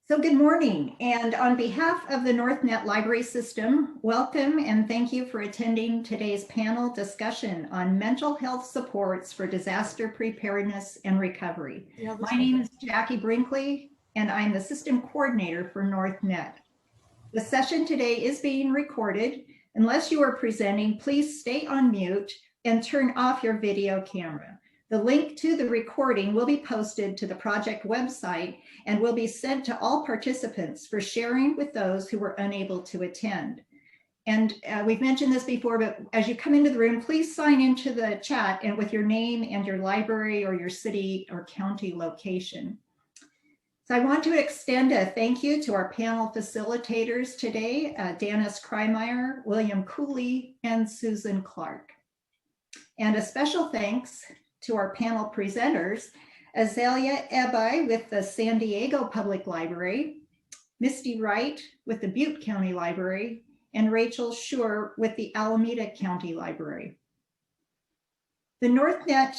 So good morning, and on behalf of the NorthNet Library System, welcome and thank you for attending today's panel discussion on mental health supports for disaster preparedness and recovery. My name is Jackie Brinkley, and I'm the System Coordinator for NorthNet. The session today is being recorded. Unless you are presenting, please stay on mute and turn off your video camera. The link to the recording will be posted to the project website and will be sent to all participants for sharing with those who were unable to attend. And we've mentioned this before, but as you come into the room, please sign into the chat and with your name and your library or your city or county location. So I want to extend a thank you to our panel facilitators today, Dennis Kreimeier, William Cooley, and Susan Clark. And a special thanks to our panel presenters, Azalea Ebai with the San Diego Public Library, Misty Wright with the Butte County Library, and Rachel Schur with the Alameda County Library. The NorthNet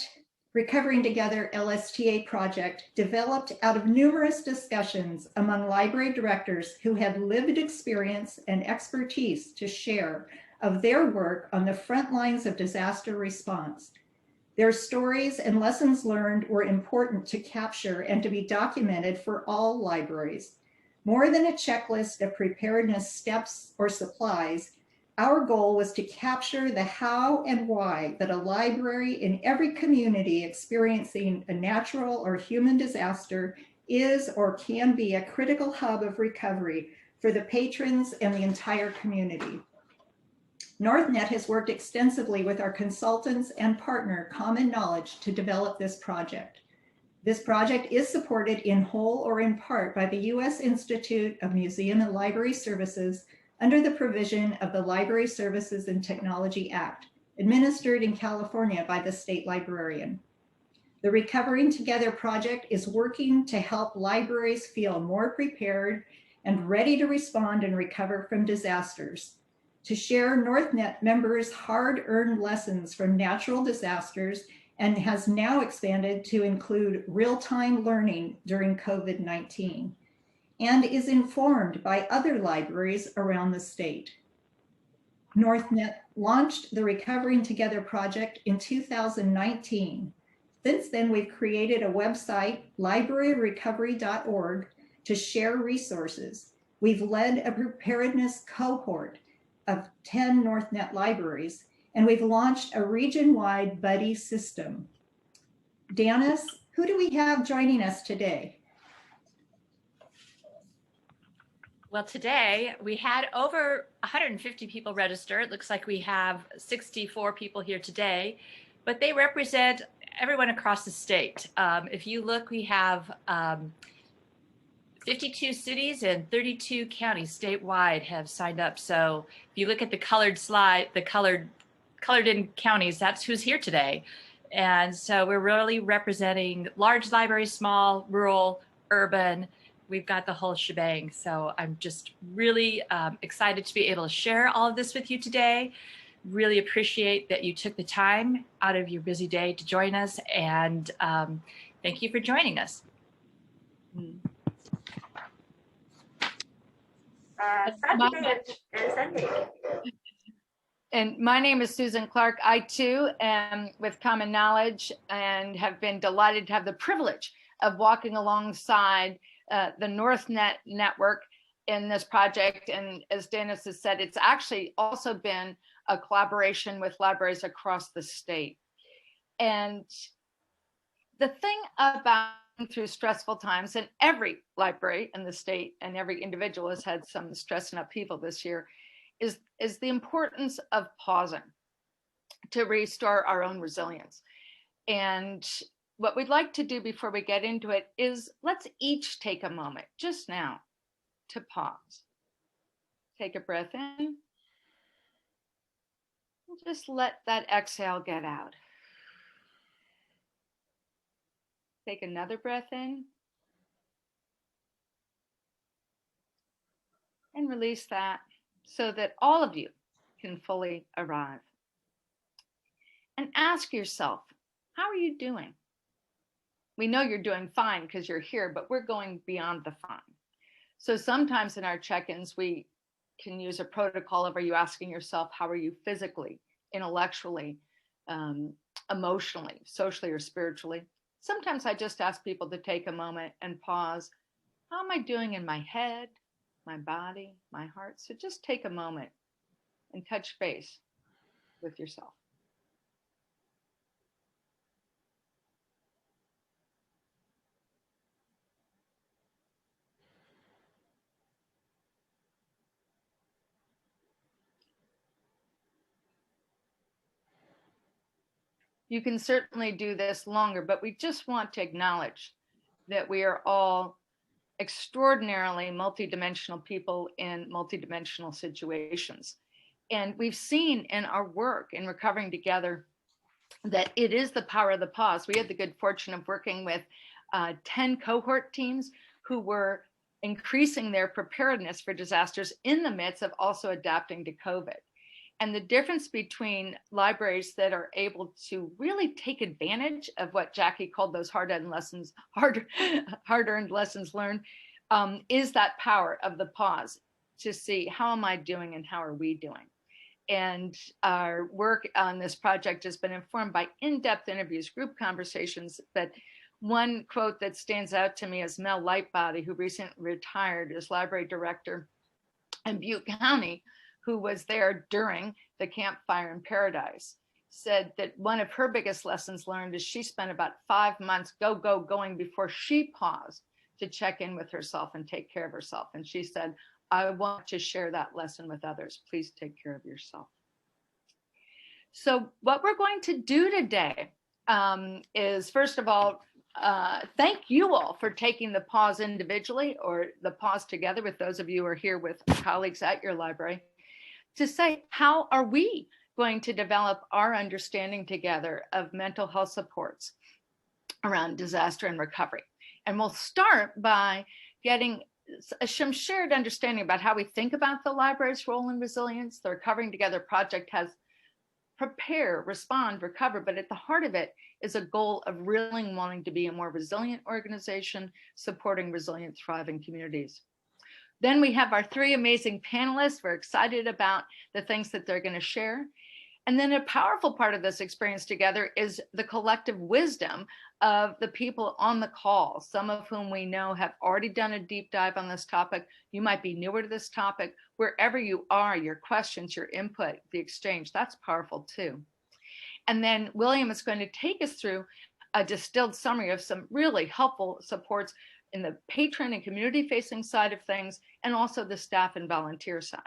Recovering Together LSTA project developed out of numerous discussions among library directors who had lived experience and expertise to share of their work on the front lines of disaster response. Their stories and lessons learned were important to capture and to be documented for all libraries. More than a checklist of preparedness steps or supplies, our goal was to capture the how and why that a library in every community experiencing a natural or human disaster is or can be a critical hub of recovery for the patrons and the entire community. NorthNet has worked extensively with our consultants and partner Common Knowledge to develop this project. This project is supported in whole or in part by the U.S. Institute of Museum and Library Services under the provision of the Library Services and Technology Act, administered in California by the State Librarian. The Recovering Together project is working to help libraries feel more prepared and ready to respond and recover from disasters, to share NorthNet members' hard-earned lessons from natural disasters, and has now expanded to include real-time learning during COVID-19, and is informed by other libraries around the state. NorthNet launched the Recovering Together project in 2019. Since then, we've created a website, libraryrecovery.org, to share resources. We've led a preparedness cohort of 10 NorthNet libraries, and we've launched a region-wide buddy system. Dennis, who do we have joining us today? Well, today we had over 150 people register. It looks like we have 64 people here today, but they represent everyone across the state. If you look, we have 52 cities and 32 counties statewide have signed up. So if you look at the colored slide, the colored in counties, that's who's here today. And so we're really representing large libraries, small, rural, urban. We've got the whole shebang. So I'm just really excited to be able to share all of this with you today. Really appreciate that you took the time out of your busy day to join us, and thank you for joining us. And my name is Susan Clark. I too am with Common Knowledge and have been delighted to have the privilege of walking alongside the NorthNet network in this project. And as Dennis has said, it's actually also been a collaboration with libraries across the state. And the thing about through stressful times, and every library in the state and every individual has had some stress and upheaval this year, is the importance of pausing to restore our own resilience. And what we'd like to do before we get into it is let's each take a moment just now to pause. Take a breath in. And just let that exhale get out. Take another breath in. And release that so that all of you can fully arrive. And ask yourself, how are you doing? We know you're doing fine because you're here, but we're going beyond the fine. So sometimes in our check-ins, we can use a protocol of, are you asking yourself, how are you physically, intellectually, emotionally, socially, or spiritually? Sometimes I just ask people to take a moment and pause. How am I doing in my head, my body, my heart? So just take a moment and touch base with yourself. You can certainly do this longer, but we just want to acknowledge that we are all extraordinarily multidimensional people in multidimensional situations. And we've seen in our work in Recovering Together that it is the power of the pause. We had the good fortune of working with 10 cohort teams who were increasing their preparedness for disasters in the midst of also adapting to COVID. And the difference between libraries that are able to really take advantage of what Jackie called those hard-earned lessons, hard-earned lessons learned, is that power of the pause to see, how am I doing and how are we doing? And our work on this project has been informed by in-depth interviews, group conversations. But one quote that stands out to me is Mel Lightbody, who recently retired as library director in Butte County, who was there during the campfire in Paradise, said that one of her biggest lessons learned is she spent about 5 months going before she paused to check in with herself and take care of herself. And she said, I want to share that lesson with others. Please take care of yourself. So what we're going to do today is, first of all, thank you all for taking the pause individually or the pause together with those of you who are here with colleagues at your library, to say, how are we going to develop our understanding together of mental health supports around disaster and recovery? And we'll start by getting some shared understanding about how we think about the library's role in resilience. The Recovering Together project has prepare, respond, recover, but at the heart of it is a goal of really wanting to be a more resilient organization, supporting resilient, thriving communities. Then we have our 3 amazing panelists. We're excited about the things that they're going to share. And then a powerful part of this experience together is the collective wisdom of the people on the call, some of whom we know have already done a deep dive on this topic. You might be newer to this topic. Wherever you are, your questions, your input, the exchange, that's powerful too. And then William is going to take us through a distilled summary of some really helpful supports in the patron and community facing side of things, and also the staff and volunteer side.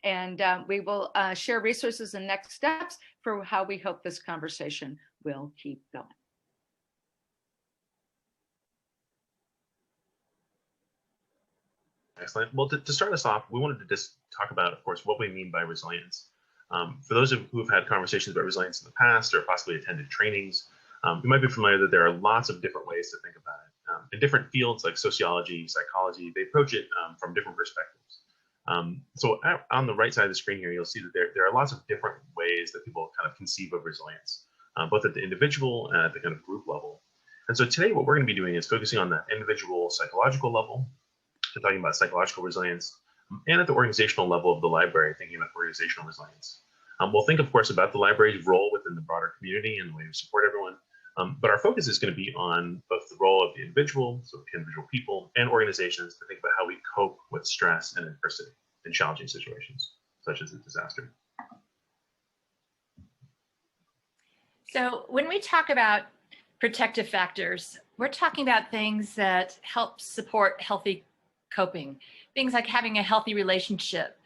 And we will share resources and next steps for how we hope this conversation will keep going. Excellent. Well, to start us off, we wanted to just talk about, of course, what we mean by resilience. For those who have had conversations about resilience in the past or possibly attended trainings, you might be familiar that there are lots of different ways to think about it. In different fields like sociology, psychology, they approach it from different perspectives. So on the right side of the screen here, you'll see that there are lots of different ways that people kind of conceive of resilience, both at the individual and at the kind of group level. And so today what we're going to be doing is focusing on the individual psychological level, so talking about psychological resilience, and at the organizational level of the library, thinking about organizational resilience. We'll think, of course, about the library's role within the broader community and the way we support everyone. But our focus is going to be on both the role of the individual, so individual people, and organizations to think about how we cope with stress and adversity in challenging situations, such as a disaster. So when we talk about protective factors, we're talking about things that help support healthy coping, things like having a healthy relationship,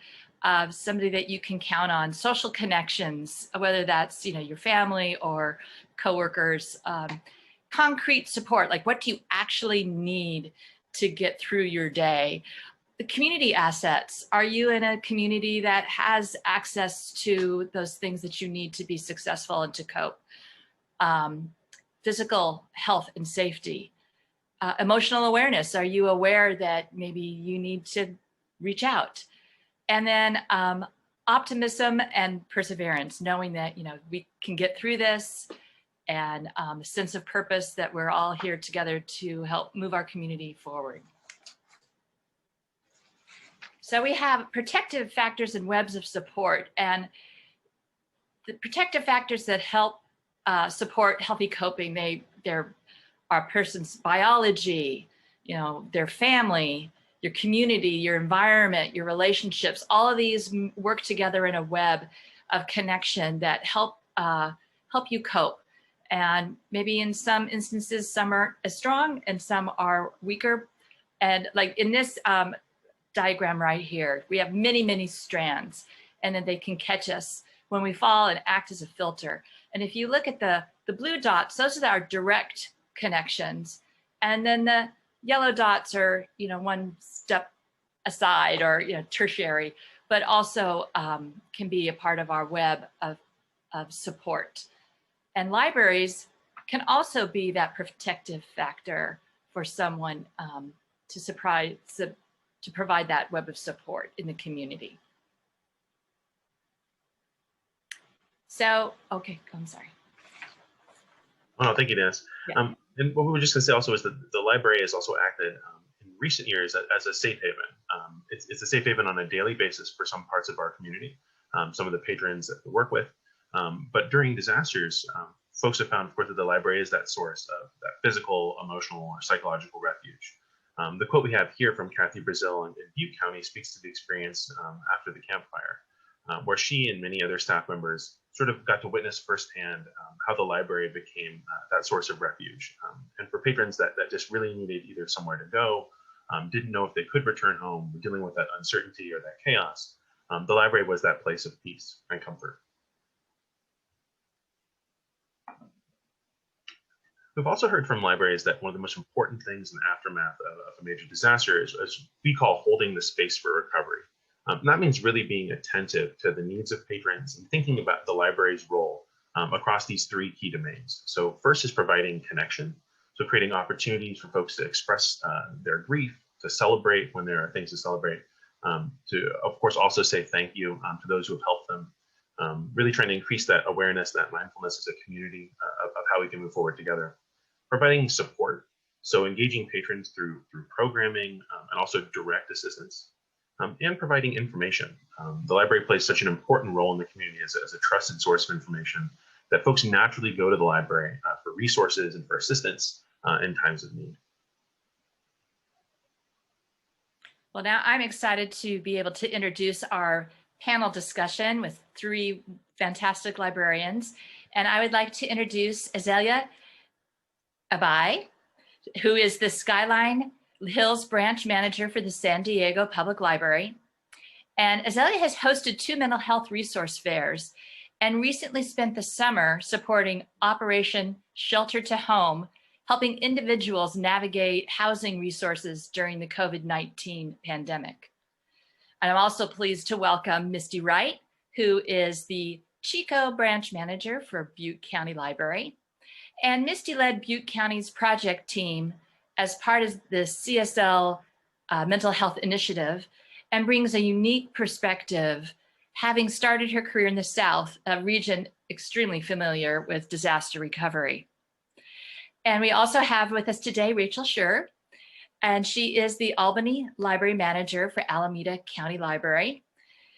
somebody that you can count on, social connections, whether that's your family or coworkers, concrete support, like what do you actually need to get through your day? The community assets, are you in a community that has access to those things that you need to be successful and to cope? Physical health and safety. Emotional awareness, are you aware that maybe you need to reach out? And then optimism and perseverance, knowing that we can get through this, and a sense of purpose that we're all here together to help move our community forward. So we have protective factors and webs of support, and the protective factors that help support healthy coping, they're our person's biology, their family, your community, your environment, your relationships. All of these work together in a web of connection that help you cope. And maybe in some instances, some are as strong and some are weaker. And like in this diagram right here, we have many, many strands, and then they can catch us when we fall and act as a filter. And if you look at the blue dots, those are our direct connections. And then the yellow dots are, one step aside, or, tertiary, but also can be a part of our web of support. And libraries can also be that protective factor for someone to provide that web of support in the community. So, okay, I'm sorry. Oh, no, thank you, Dennis. Yeah. And what we were just going to say also is that the library has also acted in recent years as a safe haven. It's a safe haven on a daily basis for some parts of our community, some of the patrons that we work with. But during disasters, folks have found, of course, that the library is that source of that physical, emotional, or psychological refuge. The quote we have here from Kathy Brazil in Butte County speaks to the experience after the campfire, where she and many other staff members sort of got to witness firsthand how the library became that source of refuge. And for patrons that just really needed either somewhere to go, didn't know if they could return home, were dealing with that uncertainty or that chaos, the library was that place of peace and comfort. We've also heard from libraries that one of the most important things in the aftermath of a major disaster is we call holding the space for recovery. That means really being attentive to the needs of patrons and thinking about the library's role across these three key domains. So first is providing connection. So creating opportunities for folks to express their grief, to celebrate when there are things to celebrate, to, of course, also say thank you to those who have helped them. Really trying to increase that awareness, that mindfulness as a community of how we can move forward together. Providing support, so engaging patrons through programming and also direct assistance. And providing information. The library plays such an important role in the community as a trusted source of information that folks naturally go to the library for resources and for assistance in times of need. Well, now I'm excited to be able to introduce our panel discussion with three fantastic librarians. And I would like to introduce Azalea Abai, who is the Skyline Hills branch manager for the San Diego Public Library. And Azalea has hosted 2 mental health resource fairs and recently spent the summer supporting Operation Shelter to Home, helping individuals navigate housing resources during the COVID-19 pandemic. And I'm also pleased to welcome Misty Wright, who is the Chico branch manager for Butte County Library. And Misty led Butte County's project team as part of the CSL Mental Health Initiative and brings a unique perspective, having started her career in the South, a region extremely familiar with disaster recovery. And we also have with us today Rachel Schur, and she is the Albany Library Manager for Alameda County Library.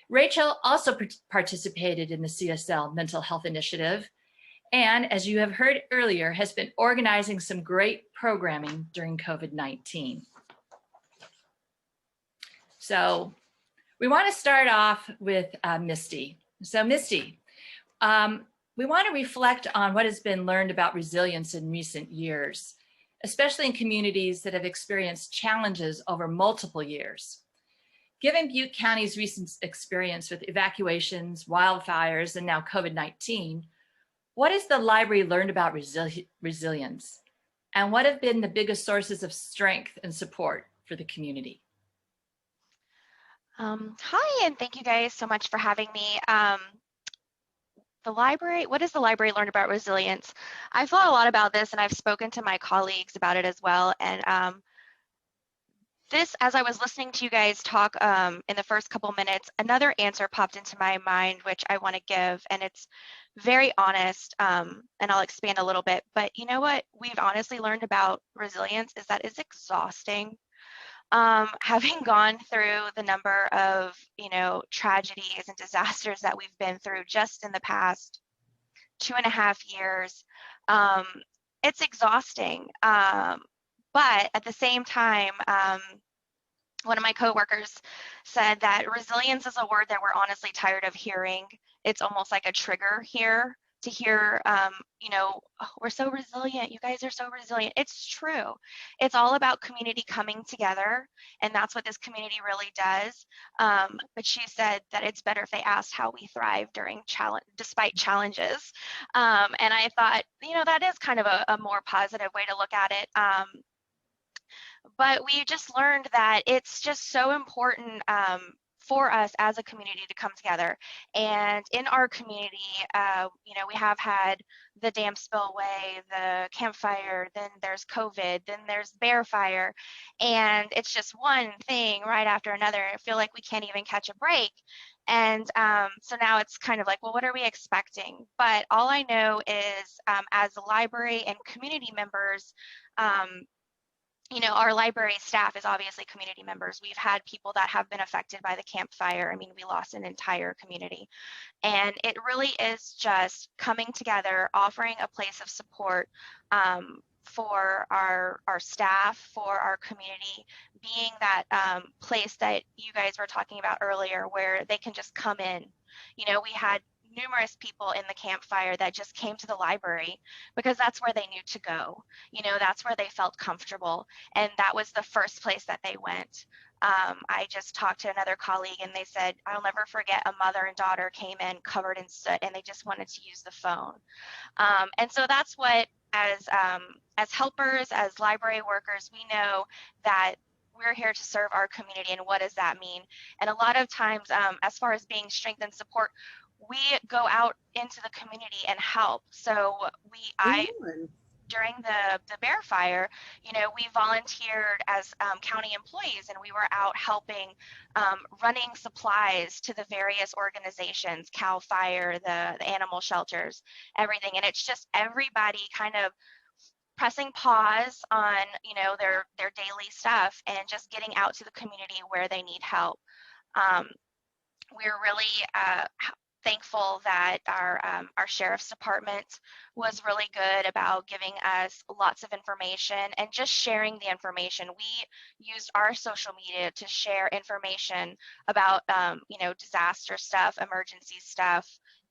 Rachel also participated in the CSL Mental Health Initiative, and as you have heard earlier, has been organizing some great programming during COVID-19. So we want to start off with Misty. So Misty, we want to reflect on what has been learned about resilience in recent years, especially in communities that have experienced challenges over multiple years. Given Butte County's recent experience with evacuations, wildfires, and now COVID-19, what has the library learned about resilience? And what have been the biggest sources of strength and support for the community? Hi, and thank you guys so much for having me. What does the library learn about resilience? I've thought a lot about this, and I've spoken to my colleagues about it as well. And as I was listening to you guys talk in the first couple minutes, another answer popped into my mind, which I want to give, and it's very honest, and I'll expand a little bit. But you know what we've honestly learned about resilience is that it's exhausting. Having gone through the number of, tragedies and disasters that we've been through just in the past 2.5 years, it's exhausting. But at the same time, one of my coworkers said that resilience is a word that we're honestly tired of hearing. It's almost like a trigger here to hear, oh, we're so resilient. You guys are so resilient. It's true. It's all about community coming together, and that's what this community really does. But she said that it's better if they asked how we thrive despite challenges. And I thought, that is kind of a more positive way to look at it. But we just learned that it's just so important for us as a community to come together. And in our community, we have had the dam spillway, the campfire, then there's COVID, then there's bear fire, and it's just one thing right after another. I feel like we can't even catch a break. And so now it's kind of like, well, what are we expecting? But all I know is as a library and community members, our library staff is obviously community members. We've had people that have been affected by the campfire. I mean, we lost an entire community. And it really is just coming together, offering a place of support for our staff, for our community, being that place that you guys were talking about earlier, where they can just come in. We had numerous people in the campfire that just came to the library because that's where they knew to go. That's where they felt comfortable. And that was the first place that they went. I just talked to another colleague and they said, I'll never forget, a mother and daughter came in covered in soot and they just wanted to use the phone. And so that's what, as helpers, as library workers, we know that we're here to serve our community. And what does that mean? And a lot of times, as far as being strength and support, we go out into the community and help. So during the bear fire, we volunteered as county employees, and we were out helping, running supplies to the various organizations, CAL FIRE, the animal shelters, everything. And it's just everybody kind of pressing pause on, their daily stuff and just getting out to the community where they need help. We're really thankful that our sheriff's department was really good about giving us lots of information and just sharing the information. We used our social media to share information about, disaster stuff, emergency stuff.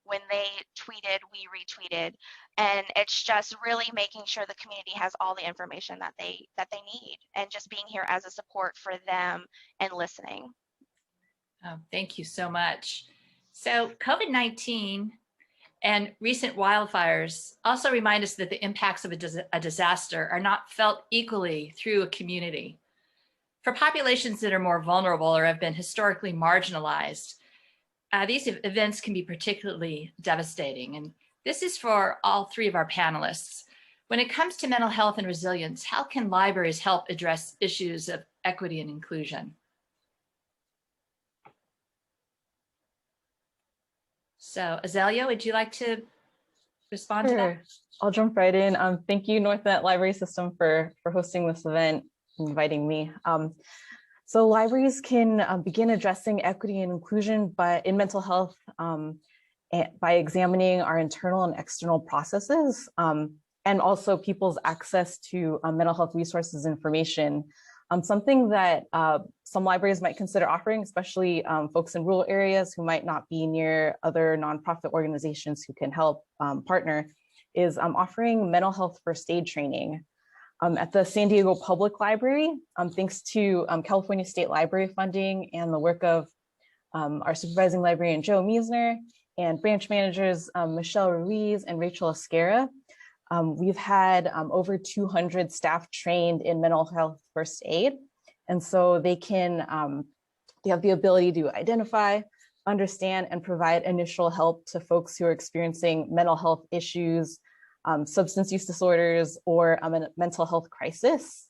When they tweeted, we retweeted, and it's just really making sure the community has all the information that they need, and just being here as a support for them and listening. Oh, thank you so much. So COVID-19 and recent wildfires also remind us that the impacts of a disaster are not felt equally through a community. For populations that are more vulnerable or have been historically marginalized, these events can be particularly devastating. And this is for all three of our panelists. When it comes to mental health and resilience, how can libraries help address issues of equity and inclusion? So Azalea, would you like to respond to that? I'll jump right in. Thank you, NorthNet Library System, for hosting this event and inviting me. So libraries can begin addressing equity and inclusion, but in mental health by examining our internal and external processes, and also people's access to mental health resources and information. Something that some libraries might consider offering, especially folks in rural areas who might not be near other nonprofit organizations who can help partner, is offering mental health first aid training. At the San Diego Public Library, thanks to California State Library funding and the work of our supervising librarian, Joe Meisner, and branch managers, Michelle Ruiz and Rachel Esquera, we've had over 200 staff trained in mental health first aid. And so they have the ability to identify, understand, and provide initial help to folks who are experiencing mental health issues, substance use disorders, or a mental health crisis.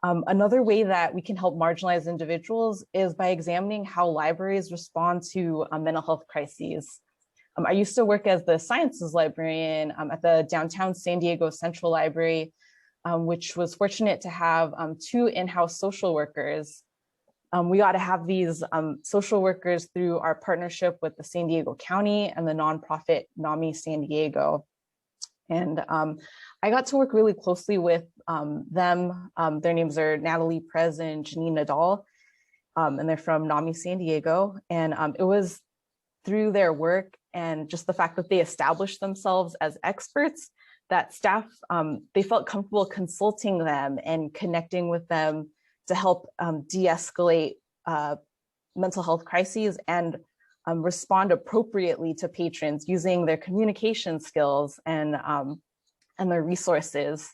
Another way that we can help marginalized individuals is by examining how libraries respond to mental health crises. I used to work as the sciences librarian at the downtown San Diego Central Library, which was fortunate to have 2 in-house social workers. We got to have these social workers through our partnership with the San Diego County and the nonprofit NAMI San Diego. And I got to work really closely with them. Their names are Natalie Prez and Janine Nadal, and they're from NAMI San Diego. And it was through their work and just the fact that they established themselves as experts that staff, they felt comfortable consulting them and connecting with them to help de-escalate mental health crises and respond appropriately to patrons using their communication skills and their resources.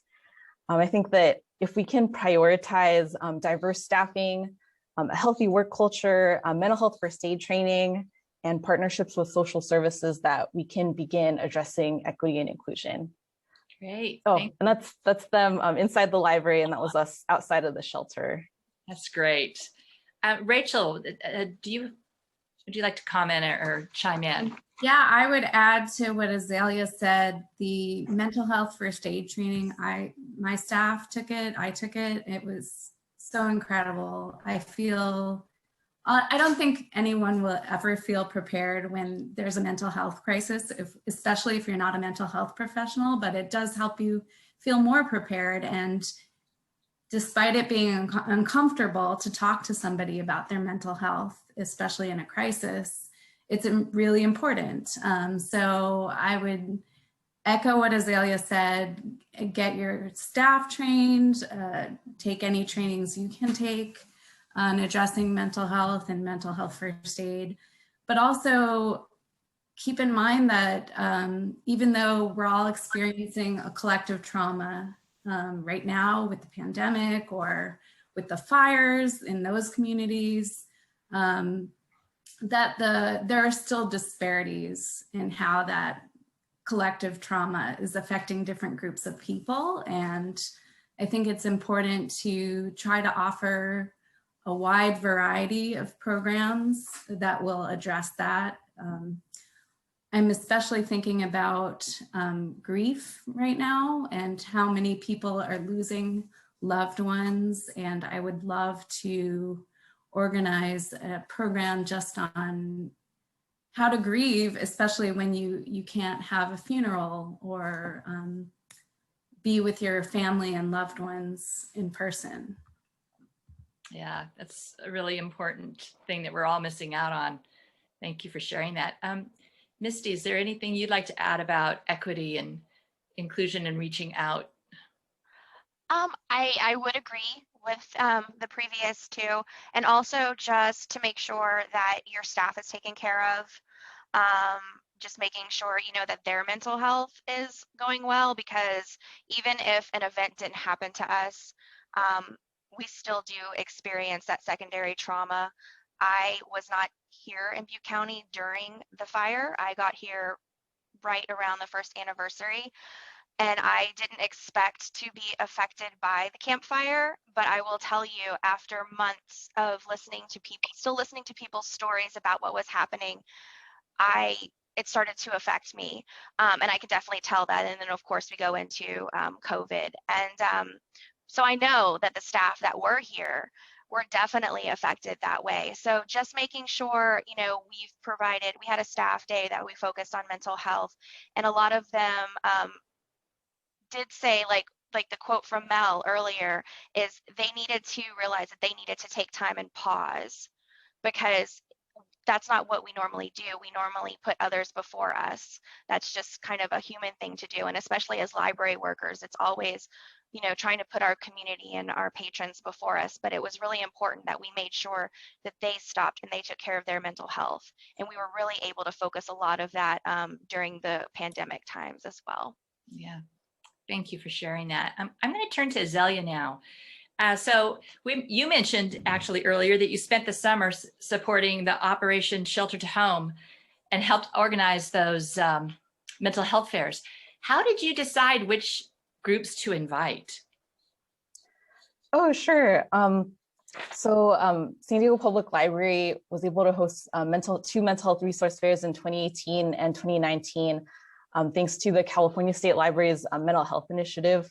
I think that if we can prioritize diverse staffing, a healthy work culture, mental health first aid training, and partnerships with social services, that we can begin addressing equity and inclusion. Great. Oh, and that's them inside the library, and that was us outside of the shelter. That's great. Rachel, would you like to comment or chime in? Yeah, I would add to what Azalea said, the mental health first aid training. My staff took it, I took it. It was so incredible. I don't think anyone will ever feel prepared when there's a mental health crisis, especially if you're not a mental health professional, but it does help you feel more prepared. And despite it being uncomfortable to talk to somebody about their mental health, especially in a crisis, it's really important. So I would echo what Azalea said, get your staff trained, take any trainings you can take on addressing mental health and mental health first aid, but also keep in mind that even though we're all experiencing a collective trauma right now with the pandemic or with the fires in those communities, that there are still disparities in how that collective trauma is affecting different groups of people. And I think it's important to try to offer a wide variety of programs that will address that. I'm especially thinking about grief right now and how many people are losing loved ones. And I would love to organize a program just on how to grieve, especially when you can't have a funeral or be with your family and loved ones in person. Yeah, that's a really important thing that we're all missing out on. Thank you for sharing that. Misty, is there anything you'd like to add about equity and inclusion and reaching out? I would agree with the previous two, and also just to make sure that your staff is taken care of, just making sure, that their mental health is going well, because even if an event didn't happen to us, we still do experience that secondary trauma. I was not here in Butte County during the fire. I got here right around the first anniversary, and I didn't expect to be affected by the campfire. But I will tell you, after months of still listening to people's stories about what was happening, it started to affect me. And I could definitely tell that. And then of course we go into COVID. And so I know that the staff that were here were definitely affected that way. So just making sure, we had a staff day that we focused on mental health, and a lot of them did say, like the quote from Mel earlier, is they needed to realize that they needed to take time and pause, because that's not what we normally do. We normally put others before us. That's just kind of a human thing to do. And especially as library workers, it's always, trying to put our community and our patrons before us. But it was really important that we made sure that they stopped and they took care of their mental health. And we were really able to focus a lot of that during the pandemic times as well. Yeah, thank you for sharing that. I'm going to turn to Azalea now. So you mentioned actually earlier that you spent the summer supporting the Operation Shelter to Home and helped organize those mental health fairs. How did you decide which groups to invite? Oh, sure. San Diego Public Library was able to host two mental health resource fairs in 2018 and 2019, thanks to the California State Library's mental health initiative.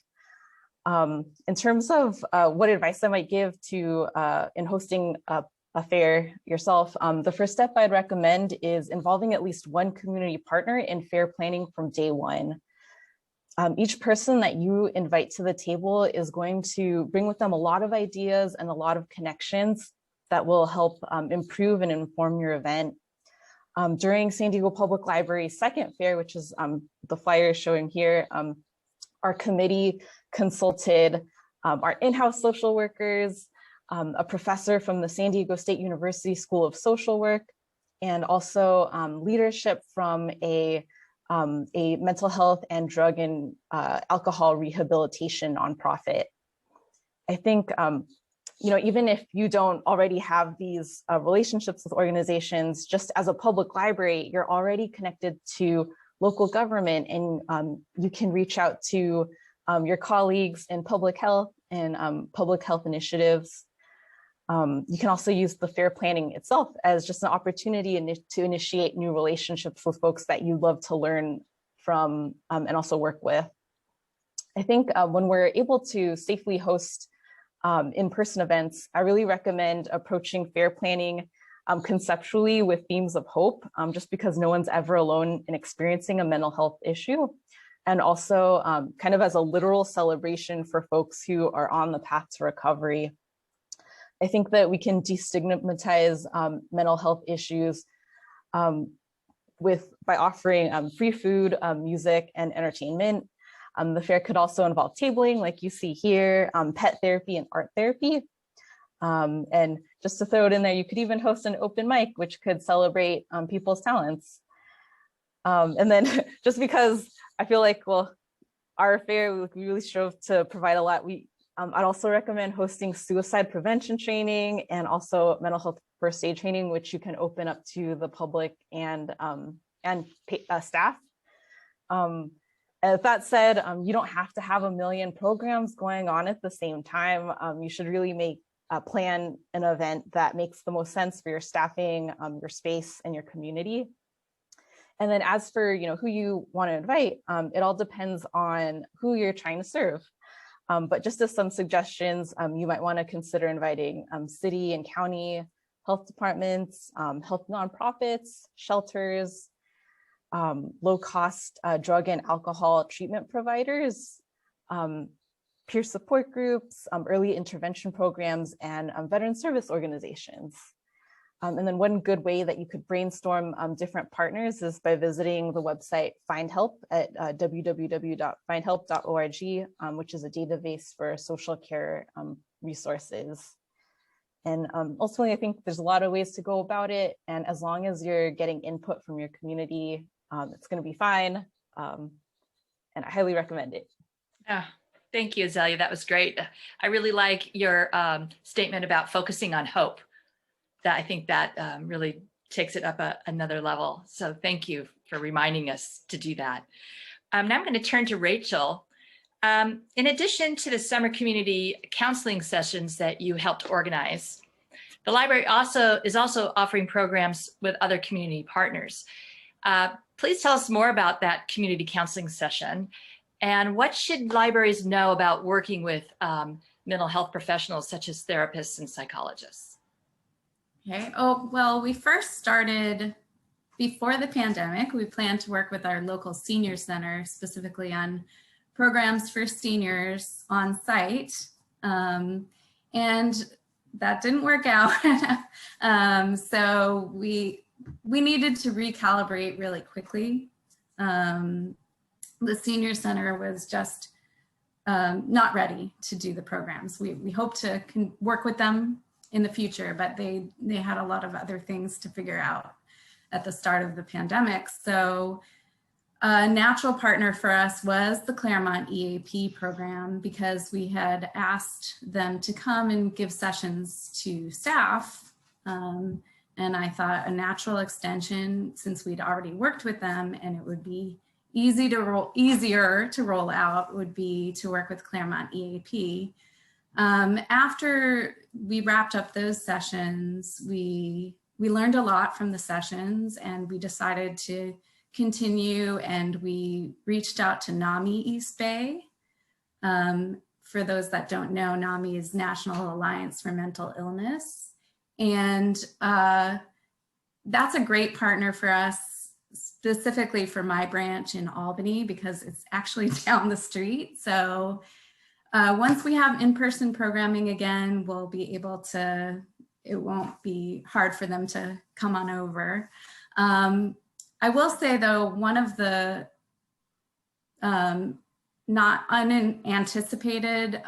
In terms of what advice I might give to in hosting a fair yourself, the first step I'd recommend is involving at least one community partner in fair planning from day one. Each person that you invite to the table is going to bring with them a lot of ideas and a lot of connections that will help improve and inform your event. During San Diego Public Library's second fair, which is the flyer showing here, our committee consulted our in-house social workers, a professor from the San Diego State University School of Social Work, and also leadership from a mental health and drug and alcohol rehabilitation nonprofit. I think, even if you don't already have these relationships with organizations, just as a public library, you're already connected to local government, and you can reach out to your colleagues in public health and public health initiatives. You can also use the fair planning itself as just an opportunity to initiate new relationships with folks that you love to learn from and also work with. I think when we're able to safely host in-person events, I really recommend approaching fair planning conceptually with themes of hope, just because no one's ever alone in experiencing a mental health issue, and also kind of as a literal celebration for folks who are on the path to recovery. I think that we can destigmatize mental health issues by offering free food, music, and entertainment. The fair could also involve tabling, like you see here, pet therapy and art therapy. And just to throw it in there, you could even host an open mic, which could celebrate people's talents. And then just because I feel like, well, our fair, we really strove to provide a lot. I'd also recommend hosting suicide prevention training and also mental health first aid training, which you can open up to the public and staff. As that said, you don't have to have a million programs going on at the same time. You should really plan an event that makes the most sense for your staffing, your space, and your community. And then as for who you want to invite, it all depends on who you're trying to serve. But just as some suggestions, you might want to consider inviting city and county health departments, health nonprofits, shelters, low-cost drug and alcohol treatment providers, peer support groups, early intervention programs, and veteran service organizations. And then one good way that you could brainstorm different partners is by visiting the website Find Help at www.findhelp.org, which is a database for social care resources. And ultimately, I think there's a lot of ways to go about it. And as long as you're getting input from your community, it's going to be fine. And I highly recommend it. Yeah. Thank you, Azalea. That was great. I really like your statement about focusing on hope. I think that really takes it up another level. So thank you for reminding us to do that. Now I'm going to turn to Rachel. In addition to the summer community counseling sessions that you helped organize, the library is also offering programs with other community partners. Please tell us more about that community counseling session, and what should libraries know about working with mental health professionals such as therapists and psychologists? Okay. Oh, well, we first started before the pandemic. We planned to work with our local senior center, specifically on programs for seniors on site. And that didn't work out. So we needed to recalibrate really quickly. The senior center was just not ready to do the programs. We hope to work with them in the future, but they had a lot of other things to figure out at the start of the pandemic. So a natural partner for us was the Claremont EAP program, because we had asked them to come and give sessions to staff. And I thought a natural extension, since we'd already worked with them and it would be easier to roll out, would be to work with Claremont EAP. After we wrapped up those sessions, we learned a lot from the sessions, and we decided to continue, and we reached out to NAMI East Bay for those that don't know, NAMI is National Alliance for Mental Illness. And that's a great partner for us, specifically for my branch in Albany, because it's actually down the street. So once we have in-person programming again, we'll be able to, it won't be hard for them to come on over. I will say though, one of the not unanticipated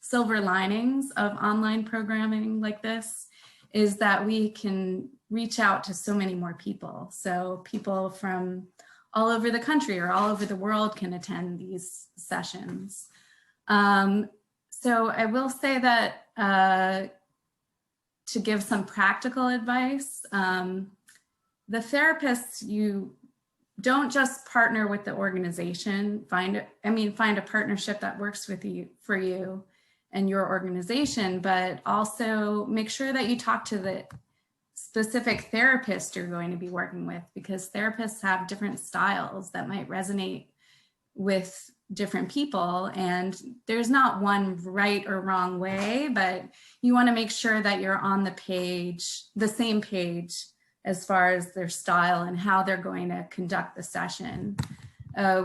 silver linings of online programming like this is that we can reach out to so many more people. So people from all over the country or all over the world can attend these sessions. So I will say that to give some practical advice, the therapists, you don't just partner with the organization, find a partnership that works with you, for you and your organization, but also make sure that you talk to the specific therapist you're going to be working with, because therapists have different styles that might resonate with different people, and there's not one right or wrong way, but you want to make sure that you're on the same page as far as their style and how they're going to conduct the session.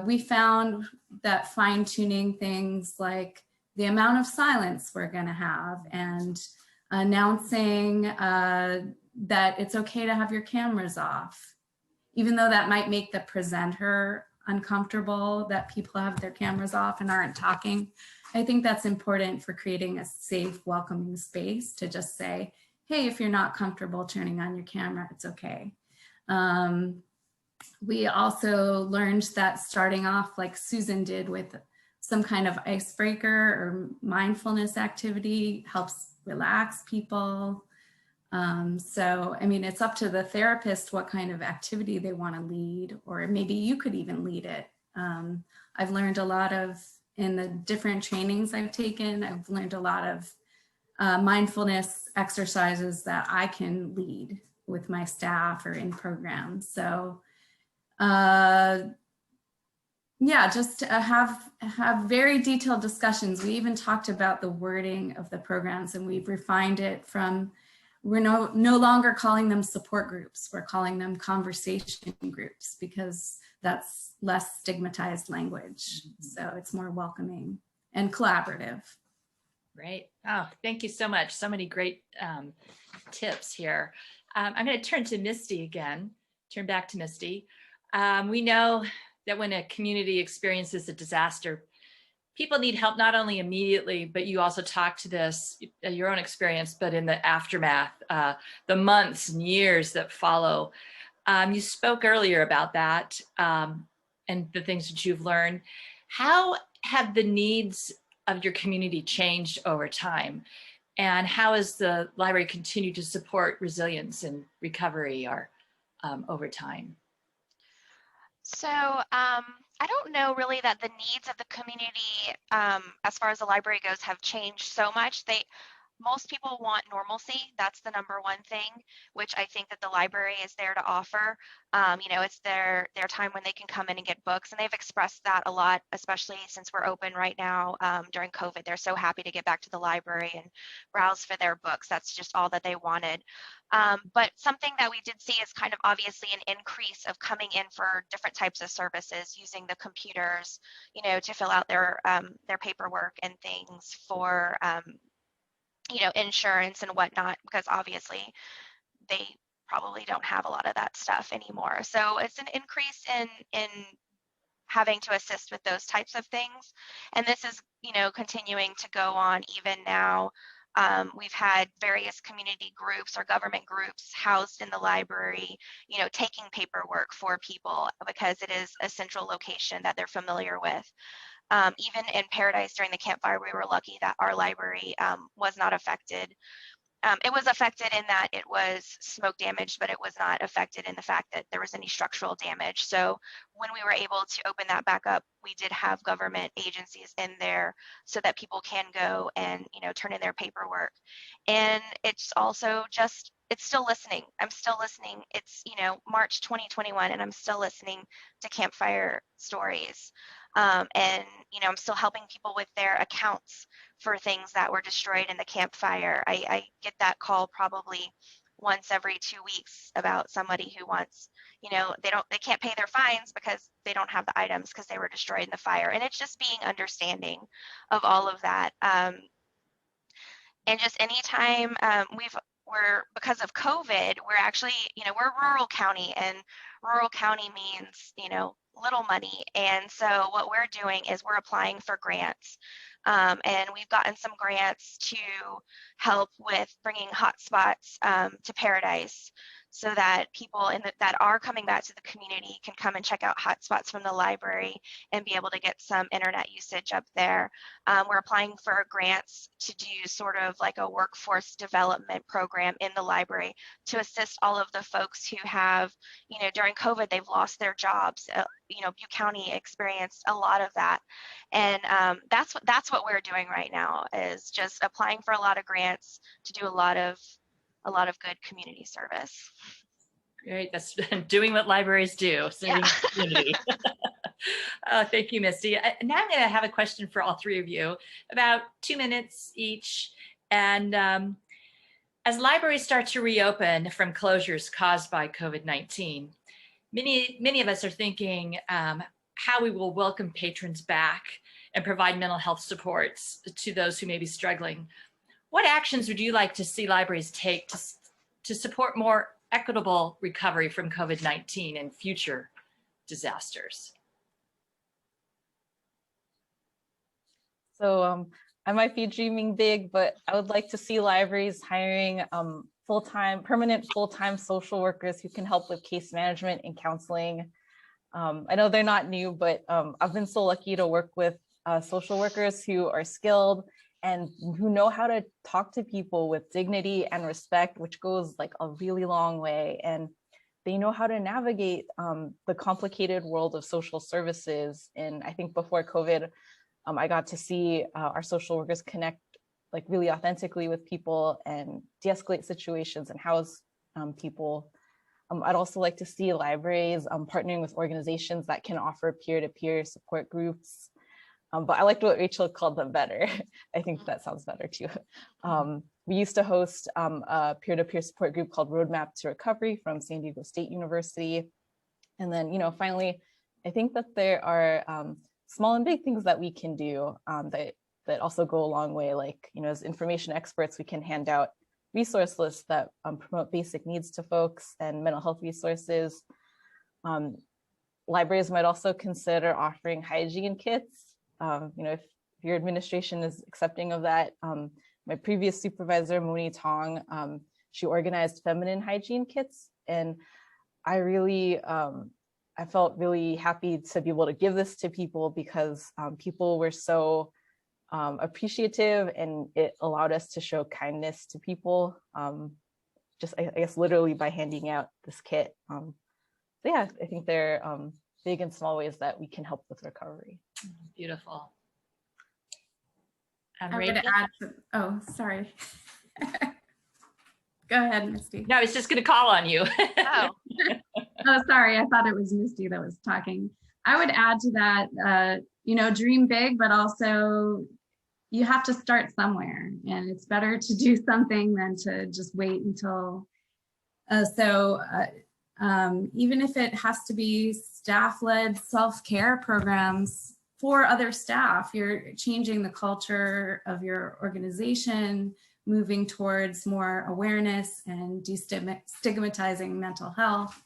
We found that fine-tuning things like the amount of silence we're going to have, and announcing that it's okay to have your cameras off, even though that might make the presenter uncomfortable that people have their cameras off and aren't talking. I think that's important for creating a safe, welcoming space to just say, hey, if you're not comfortable turning on your camera, it's okay. We also learned that starting off like Susan did with some kind of icebreaker or mindfulness activity helps relax people. So, I mean, it's up to the therapist what kind of activity they want to lead, or maybe you could even lead it. I've learned a lot in the different trainings I've taken, I've learned a lot of mindfulness exercises that I can lead with my staff or in programs. So, yeah, just have very detailed discussions. We even talked about the wording of the programs, and we've refined it from, we're no longer calling them support groups. We're calling them conversation groups, because that's less stigmatized language. So it's more welcoming and collaborative. Right. Oh, thank you so much. So many great tips here. I'm going to turn back to Misty. We know that when a community experiences a disaster, people need help not only immediately, but you also talk to this, your own experience, but in the aftermath, the months and years that follow. You spoke earlier about that and the things that you've learned. How have the needs of your community changed over time? And how has the library continued to support resilience and recovery or over time? So I don't know really that the needs of the community as far as the library goes have changed so much. Most people want normalcy. That's the number one thing, which I think that the library is there to offer. You know, it's their time when they can come in and get books, and they've expressed that a lot, especially since we're open right now during COVID. They're so happy to get back to the library and browse for their books. That's just all that they wanted. But something that we did see is kind of obviously an increase of coming in for different types of services, using the computers, you know, to fill out their paperwork and things for you know, insurance and whatnot, because obviously they probably don't have a lot of that stuff anymore. So it's an increase in having to assist with those types of things. And this is, you know, continuing to go on even now. We've had various community groups or government groups housed in the library, you know, taking paperwork for people because it is a central location that they're familiar with. Even in Paradise during the campfire, we were lucky that our library was not affected. It was affected in that it was smoke damaged, but it was not affected in the fact that there was any structural damage. So when we were able to open that back up, we did have government agencies in there so that people can go and, you know, turn in their paperwork. And it's also just, it's still listening. I'm still listening. It's, you know, March 2021, and I'm still listening to campfire stories. And, you know, I'm still helping people with their accounts for things that were destroyed in the campfire. I get that call probably once every 2 weeks about somebody who wants, you know, they can't pay their fines because they don't have the items because they were destroyed in the fire. And it's just being understanding of all of that. And just anytime we're, because of COVID, we're actually, you know, we're a rural county, and rural county means, you know, little money. And so what we're doing is we're applying for grants. And we've gotten some grants to help with bringing hotspots to Paradise, so that people that are coming back to the community can come and check out hotspots from the library and be able to get some internet usage up there. We're applying for grants to do sort of like a workforce development program in the library to assist all of the folks who have, you know, during COVID, they've lost their jobs. You know, Butte County experienced a lot of that. And that's what we're doing right now, is just applying for a lot of grants to do a lot of good community service. Great, that's doing what libraries do, serving the community. Thank you, Misty. Now I'm going to have a question for all three of you, about 2 minutes each. And as libraries start to reopen from closures caused by COVID-19, many of us are thinking how we will welcome patrons back and provide mental health supports to those who may be struggling. What actions would you like to see libraries take to support more equitable recovery from COVID-19 and future disasters? So I might be dreaming big, but I would like to see libraries hiring permanent full-time social workers who can help with case management and counseling. I know they're not new, but I've been so lucky to work with social workers who are skilled and who know how to talk to people with dignity and respect, which goes like a really long way. And they know how to navigate the complicated world of social services. And I think before COVID, I got to see our social workers connect like really authentically with people and de-escalate situations and house people. I'd also like to see libraries partnering with organizations that can offer peer-to-peer support groups. But I liked what Rachel called them better. I think that sounds better too. We used to host a peer-to-peer support group called Roadmap to Recovery from San Diego State University. And then, you know, finally, I think that there are small and big things that we can do that also go a long way. Like, you know, as information experts, we can hand out resource lists that promote basic needs to folks and mental health resources. Libraries might also consider offering hygiene kits. You know, if your administration is accepting of that. My previous supervisor, Moni Tong, she organized feminine hygiene kits, and I really, I felt really happy to be able to give this to people because people were so appreciative, and it allowed us to show kindness to people, just I guess literally by handing out this kit. So yeah, I think there are big and small ways that we can help with recovery. Beautiful. I would add oh, sorry. Go ahead, Misty. No, I was just going to call on you. Oh. Oh, sorry. I thought it was Misty that was talking. I would add to that, you know, dream big, but also you have to start somewhere, and it's better to do something than to just wait until. Even if it has to be staff-led self-care programs for other staff, you're changing the culture of your organization, moving towards more awareness and destigmatizing mental health.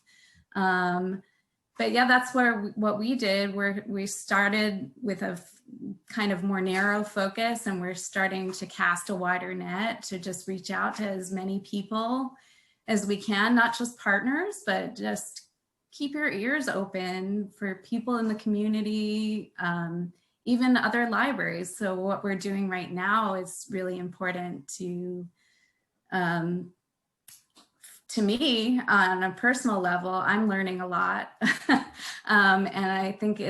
But yeah, that's what we did. We started with a kind of more narrow focus, and we're starting to cast a wider net to just reach out to as many people as we can, not just partners, but just keep your ears open for people in the community, even other libraries. So what we're doing right now is really important to me on a personal level. I'm learning a lot. And I think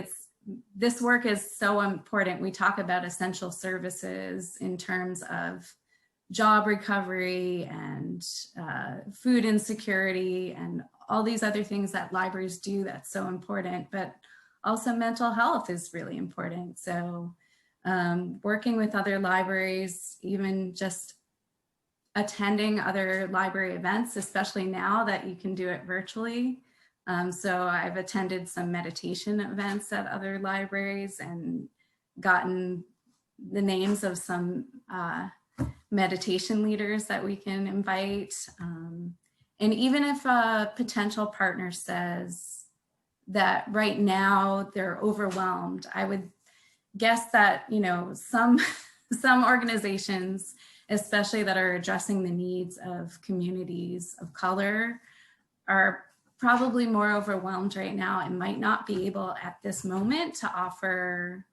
this work is so important. We talk about essential services in terms of job recovery and food insecurity and all these other things that libraries do that's so important, but also mental health is really important. So working with other libraries, even just attending other library events, especially now that you can do it virtually. So I've attended some meditation events at other libraries and gotten the names of some meditation leaders that we can invite. And even if a potential partner says that right now they're overwhelmed, I would guess that, you know, some organizations, especially that are addressing the needs of communities of color, are probably more overwhelmed right now and might not be able at this moment to offer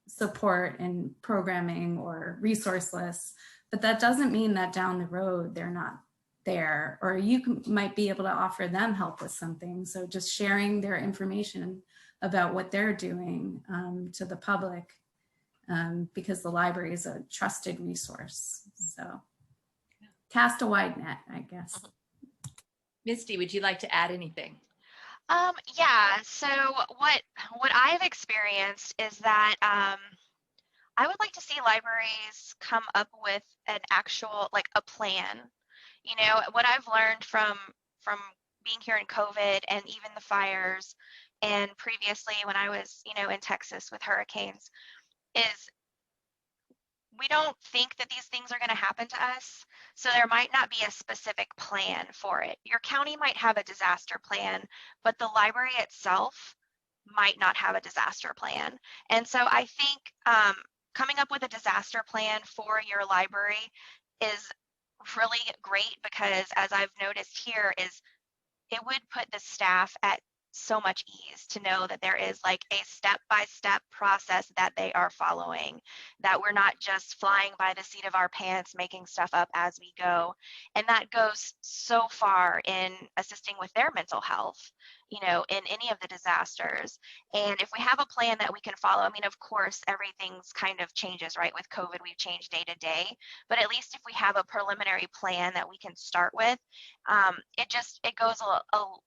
support and programming or resource lists. But that doesn't mean that down the road they're not there, or you might be able to offer them help with something. So just sharing their information about what they're doing to the public, because the library is a trusted resource. So cast a wide net, I guess. Misty, would you like to add anything? Yeah, so what I've experienced is that I would like to see libraries come up with an actual, like a plan. You know, what I've learned from being here in COVID and even the fires and previously when I was, you know, in Texas with hurricanes is we don't think that these things are going to happen to us. So there might not be a specific plan for it. Your county might have a disaster plan, but the library itself might not have a disaster plan. And so I think coming up with a disaster plan for your library is really great, because as I've noticed here is it would put the staff at so much ease to know that there is like a step-by-step process that they are following, that we're not just flying by the seat of our pants making stuff up as we go. And that goes so far in assisting with their mental health, you know, in any of the disasters. And if we have a plan that we can follow, I mean, of course, everything's kind of changes, right? With COVID, we've changed day to day, but at least if we have a preliminary plan that we can start with,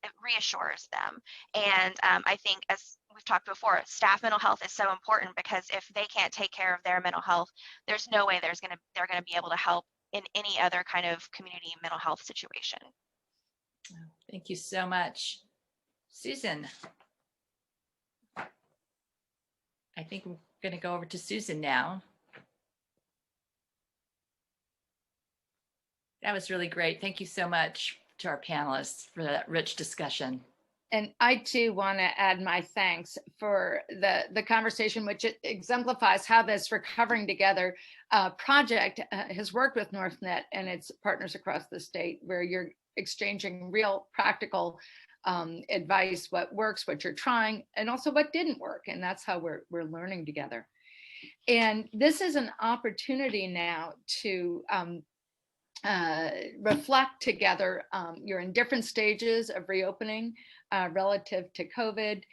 it reassures them. And I think, as we've talked before, staff mental health is so important, because if they can't take care of their mental health, there's no way they're going to be able to help in any other kind of community mental health situation. Thank you so much. Susan. I think we're going to go over to Susan now. That was really great. Thank you so much to our panelists for that rich discussion. And I too want to add my thanks for the conversation, which exemplifies how this Recovering Together project has worked with NorthNet and its partners across the state, where you're exchanging real practical advice, what works, what you're trying, and also what didn't work. And that's how we're learning together. And this is an opportunity now to reflect together. You're in different stages of reopening relative to COVID.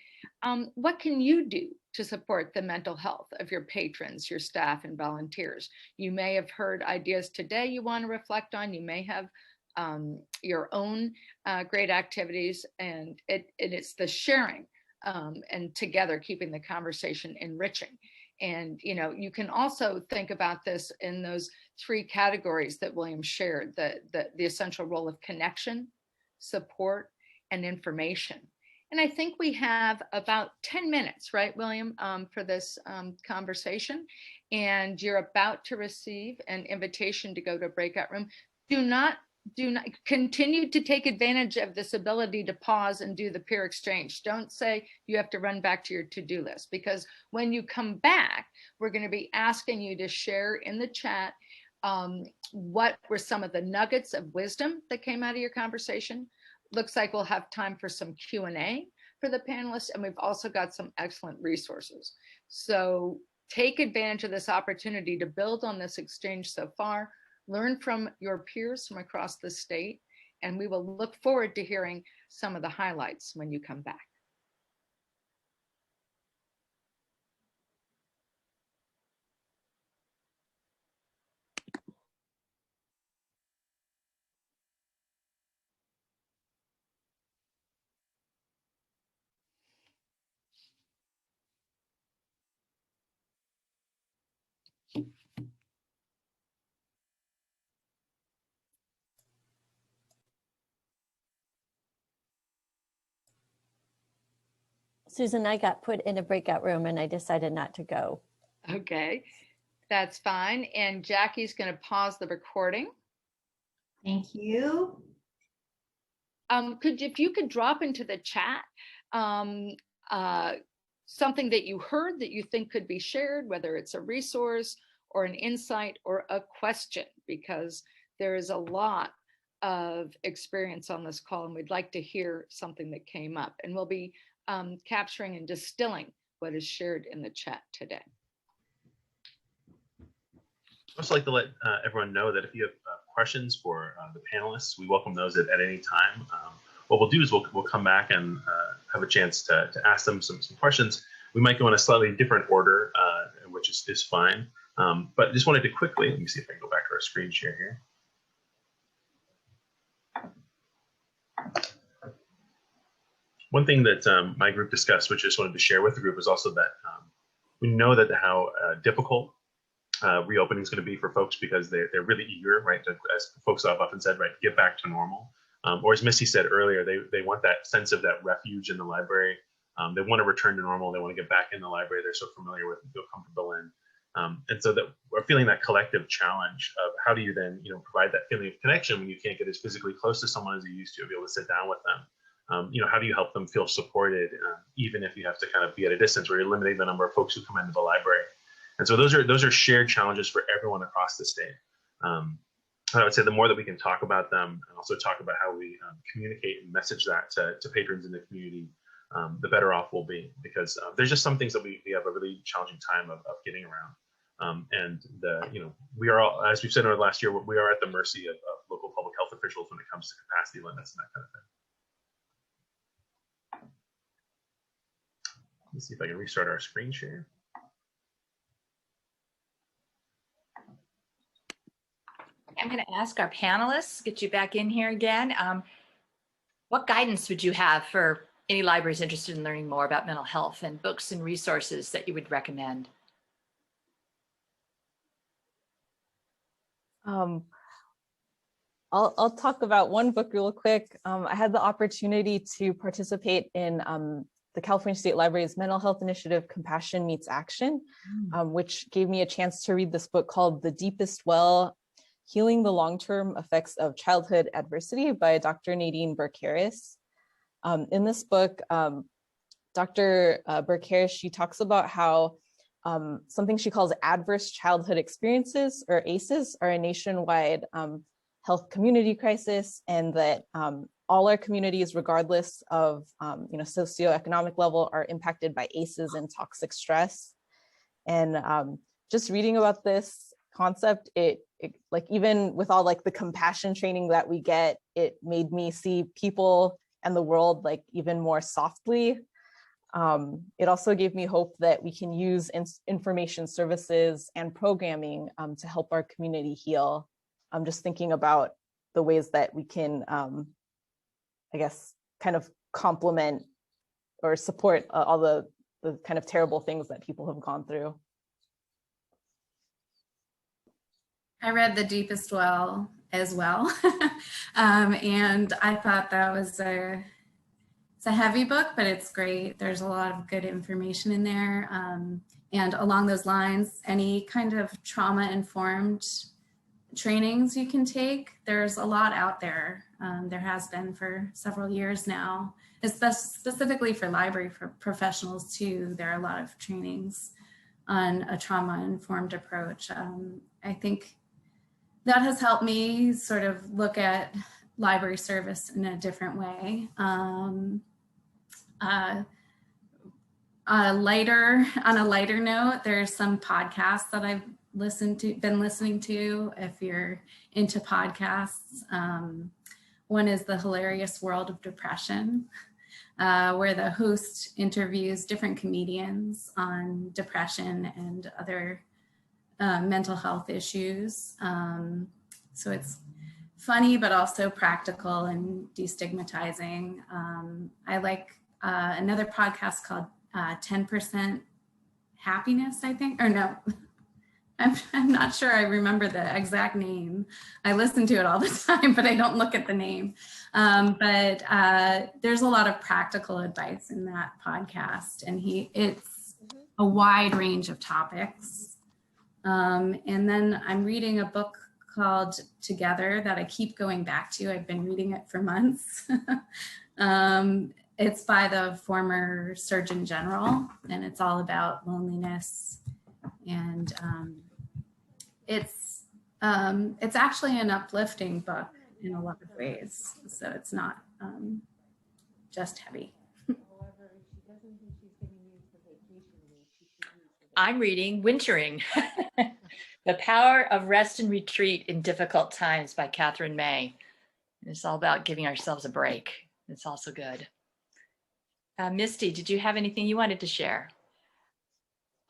What can you do to support the mental health of your patrons, your staff, and volunteers? You may have heard ideas today you want to reflect on. You may have your own great activities, and it's the sharing and together keeping the conversation enriching. And, you know, you can also think about this in those three categories that William shared, the essential role of connection, support, and information. And I think we have about 10 minutes, right, William, for this conversation. And you're about to receive an invitation to go to a breakout room. Do not continue to take advantage of this ability to pause and do the peer exchange. Don't say you have to run back to your to-do list, because when you come back, we're going to be asking you to share in the chat what were some of the nuggets of wisdom that came out of your conversation. Looks like we'll have time for some Q&A for the panelists, and we've also got some excellent resources. So take advantage of this opportunity to build on this exchange so far. Learn from your peers from across the state, and we will look forward to hearing some of the highlights when you come back. Susan, I got put in a breakout room and I decided not to go. Okay, that's fine. And Jackie's going to pause the recording. Thank you. If you could drop into the chat something that you heard that you think could be shared, whether it's a resource or an insight or a question, because there is a lot of experience on this call and we'd like to hear something that came up, and we'll be capturing and distilling what is shared in the chat today. I'd also like to let everyone know that if you have questions for the panelists, we welcome those at any time. What we'll do is we'll come back and have a chance to ask them some questions. We might go in a slightly different order, which is fine. But just wanted to quickly, let me see if I can go back to our screen share here. One thing that my group discussed, which I just wanted to share with the group, is also that we know that how difficult reopening is going to be for folks, because they're really eager, right, to, as folks have often said, right, get back to normal. Or as Missy said earlier, they want that sense of that refuge in the library. They want to return to normal. They want to get back in the library they're so familiar with and feel comfortable in. And so that we're feeling that collective challenge of how do you then, provide that feeling of connection when you can't get as physically close to someone as you used to be able to sit down with them. How do you help them feel supported, even if you have to kind of be at a distance, where you're limiting the number of folks who come into the library. And so those are shared challenges for everyone across the state. I would say the more that we can talk about them and also talk about how we communicate and message that to patrons in the community, the better off we'll be, because there's just some things that we have a really challenging time of getting around. And we are all, as we've said over the last year, we are at the mercy of local public health officials when it comes to capacity limits and that kind of thing. Let's see if I can restart our screen share. I'm going to ask our panelists, get you back in here again. What guidance would you have for any libraries interested in learning more about mental health, and books and resources that you would recommend? I'll talk about one book real quick. I had the opportunity to participate in the California State Library's mental health initiative, Compassion Meets Action, which gave me a chance to read this book called The Deepest Well: Healing the Long-Term Effects of Childhood Adversity by Dr. Nadine Burke-Harris. In this book, Dr. Burke-Harris, she talks about how something she calls adverse childhood experiences, or ACEs, are a nationwide health community crisis, and that all our communities, regardless of socioeconomic level, are impacted by ACEs and toxic stress. And just reading about this concept, it like, even with all like the compassion training that we get, it made me see people and the world like even more softly. It also gave me hope that we can use information services and programming to help our community heal. I'm just thinking about the ways that we can, I guess, kind of complement or support all the kind of terrible things that people have gone through. I read The Deepest Well as well. And I thought that was it's a heavy book, but it's great. There's a lot of good information in there. And along those lines, any kind of trauma-informed trainings you can take, there's a lot out there. There has been for several years now, specifically for library professionals too. There are a lot of trainings on a trauma-informed approach. I think that has helped me sort of look at library service in a different way. On a lighter note, there's some podcasts that I've been listening to, if you're into podcasts. One is The Hilarious World of Depression, where the host interviews different comedians on depression and other mental health issues. So it's funny, but also practical and destigmatizing. I like another podcast called 10% Happiness, I think, or no, I'm not sure I remember the exact name. I listen to it all the time, but I don't look at the name. There's a lot of practical advice in that podcast, and it's a wide range of topics. And then I'm reading a book called Together that I keep going back to. I've been reading it for months. It's by the former Surgeon General, and it's all about loneliness. And it's actually an uplifting book in a lot of ways. So it's not just heavy. I'm reading Wintering, The Power of Rest and Retreat in Difficult Times by Catherine May. It's all about giving ourselves a break. It's also good. Misty, did you have anything you wanted to share?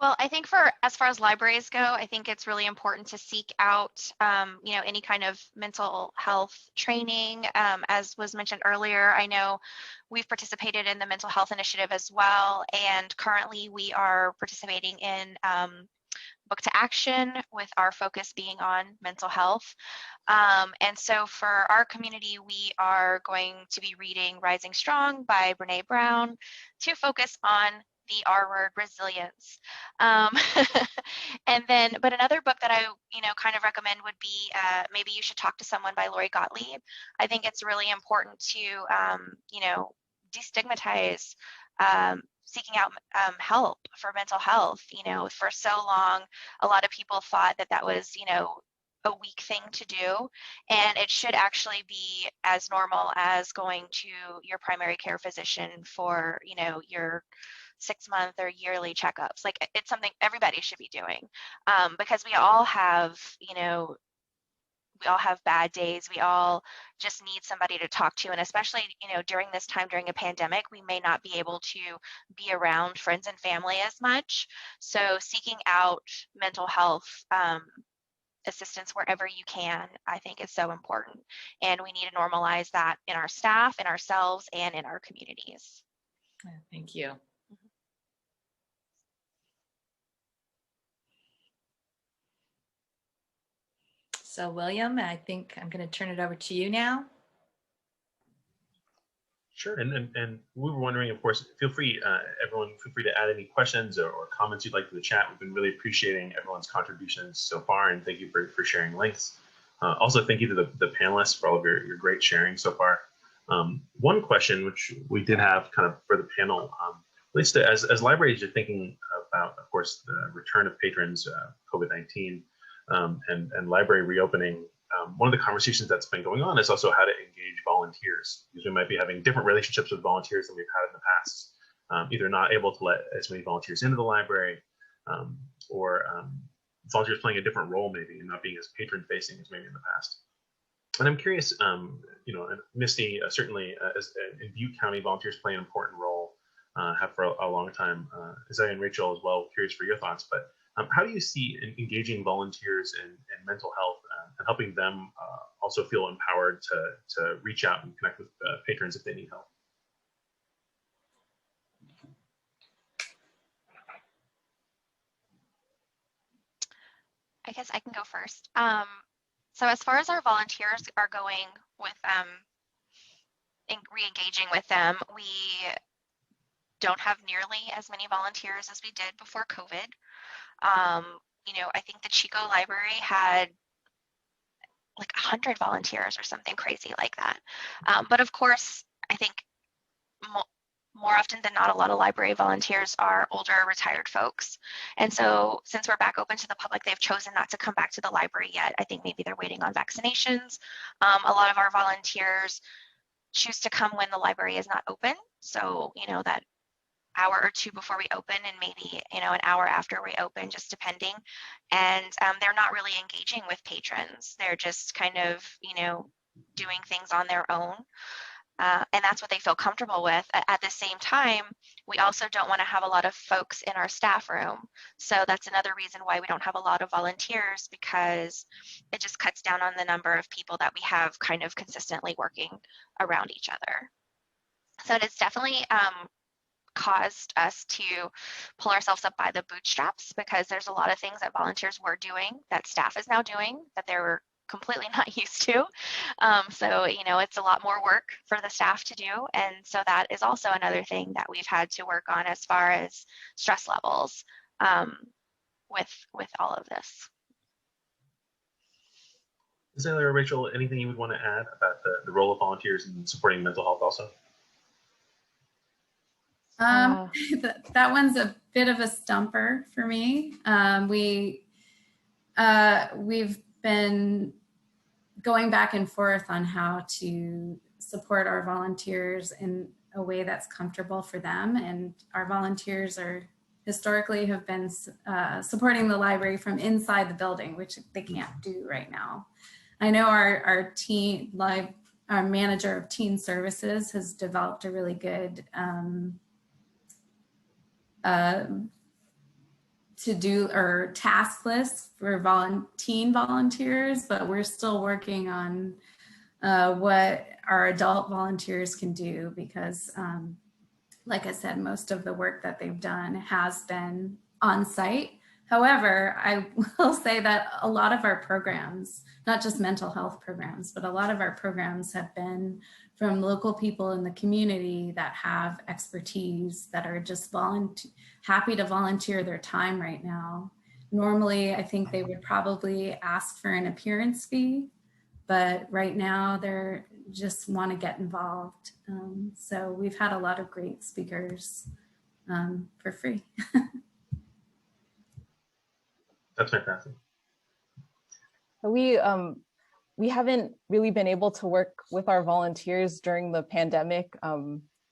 Well, I think as far as libraries go, I think it's really important to seek out, any kind of mental health training. As was mentioned earlier, I know we've participated in the mental health initiative as well, and currently we are participating in Book to Action, with our focus being on mental health. And so for our community, we are going to be reading Rising Strong by Brene Brown to focus on the R word, resilience. But another book that I, kind of recommend would be Maybe You Should Talk to Someone by Lori Gottlieb. I think it's really important to, destigmatize seeking out help for mental health. For so long, a lot of people thought that was, a weak thing to do, and it should actually be as normal as going to your primary care physician for, your 6-month or yearly checkups. Like, it's something everybody should be doing, because we all have, we all have bad days. We all just need somebody to talk to. And especially, during this time, during a pandemic, we may not be able to be around friends and family as much. So seeking out mental health assistance wherever you can, I think, is so important. And we need to normalize that in our staff, in ourselves, and in our communities. Thank you. So William, I think I'm going to turn it over to you now. Sure, and we were wondering, of course, everyone feel free to add any questions or comments you'd like to the chat. We've been really appreciating everyone's contributions so far, and thank you for sharing links. Also, thank you to the panelists for all of your great sharing so far. One question, which we did have kind of for the panel, at least as libraries are thinking about, of course, the return of patrons, COVID-19, and library reopening, one of the conversations that's been going on is also how to engage volunteers, because we might be having different relationships with volunteers than we've had in the past, either not able to let as many volunteers into the library, or volunteers playing a different role maybe and not being as patron facing as maybe in the past. And I'm curious, and Misty, certainly in Butte County, volunteers play an important role, have for a long time. Isaiah and Rachel as well, curious for your thoughts, but how do you see engaging volunteers in mental health and helping them also feel empowered to reach out and connect with patrons if they need help? I guess I can go first. So as far as our volunteers are going with re-engaging with them, we don't have nearly as many volunteers as we did before COVID. I think the Chico Library had like 100 volunteers or something crazy like that. But of course, I think more often than not, a lot of library volunteers are older, retired folks. And so since we're back open to the public, they've chosen not to come back to the library yet. I think maybe they're waiting on vaccinations. A lot of our volunteers choose to come when the library is not open. So, that hour or two before we open, and maybe an hour after we open, just depending. And they're not really engaging with patrons. They're just kind of doing things on their own, and that's what they feel comfortable with. At the same time, we also don't want to have a lot of folks in our staff room, so that's another reason why we don't have a lot of volunteers, because it just cuts down on the number of people that we have kind of consistently working around each other. So it's definitely caused us to pull ourselves up by the bootstraps, because there's a lot of things that volunteers were doing that staff is now doing that they were completely not used to. So, you know, it's a lot more work for the staff to do. And so that is also another thing that we've had to work on as far as stress levels with all of this. Azalea or Rachel, anything you would want to add about the role of volunteers in supporting mental health also? That one's a bit of a stumper for me. We've been going back and forth on how to support our volunteers in a way that's comfortable for them. And our volunteers historically have been supporting the library from inside the building, which they can't do right now. I know our manager of teen services has developed a really good task list for teen volunteers, but we're still working on what our adult volunteers can do, because like I said, most of the work that they've done has been on site. However, I will say that a lot of our programs, not just mental health programs, but a lot of our programs have been from local people in the community that have expertise, that are just happy to volunteer their time right now. Normally, I think they would probably ask for an appearance fee, but right now they're just want to get involved. So we've had a lot of great speakers for free. That's fantastic. We haven't really been able to work with our volunteers during the pandemic.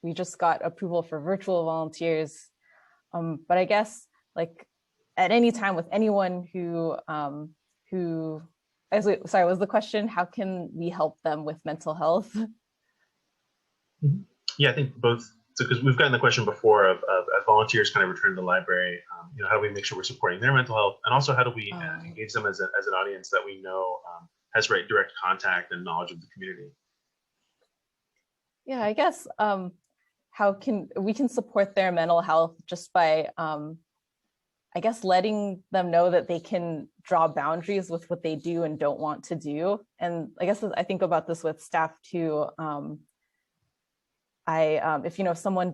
We just got approval for virtual volunteers. But I guess like at any time with anyone sorry, was the question, how can we help them with mental health? Yeah, I think both. So because we've gotten the question before of as volunteers kind of return to the library, you know, how do we make sure we're supporting their mental health? And also how do we engage them as an audience that we know has direct contact and knowledge of the community? Yeah, I guess how can we support their mental health just by, I guess, letting them know that they can draw boundaries with what they do and don't want to do. And I guess I think about this with staff too. If you know, someone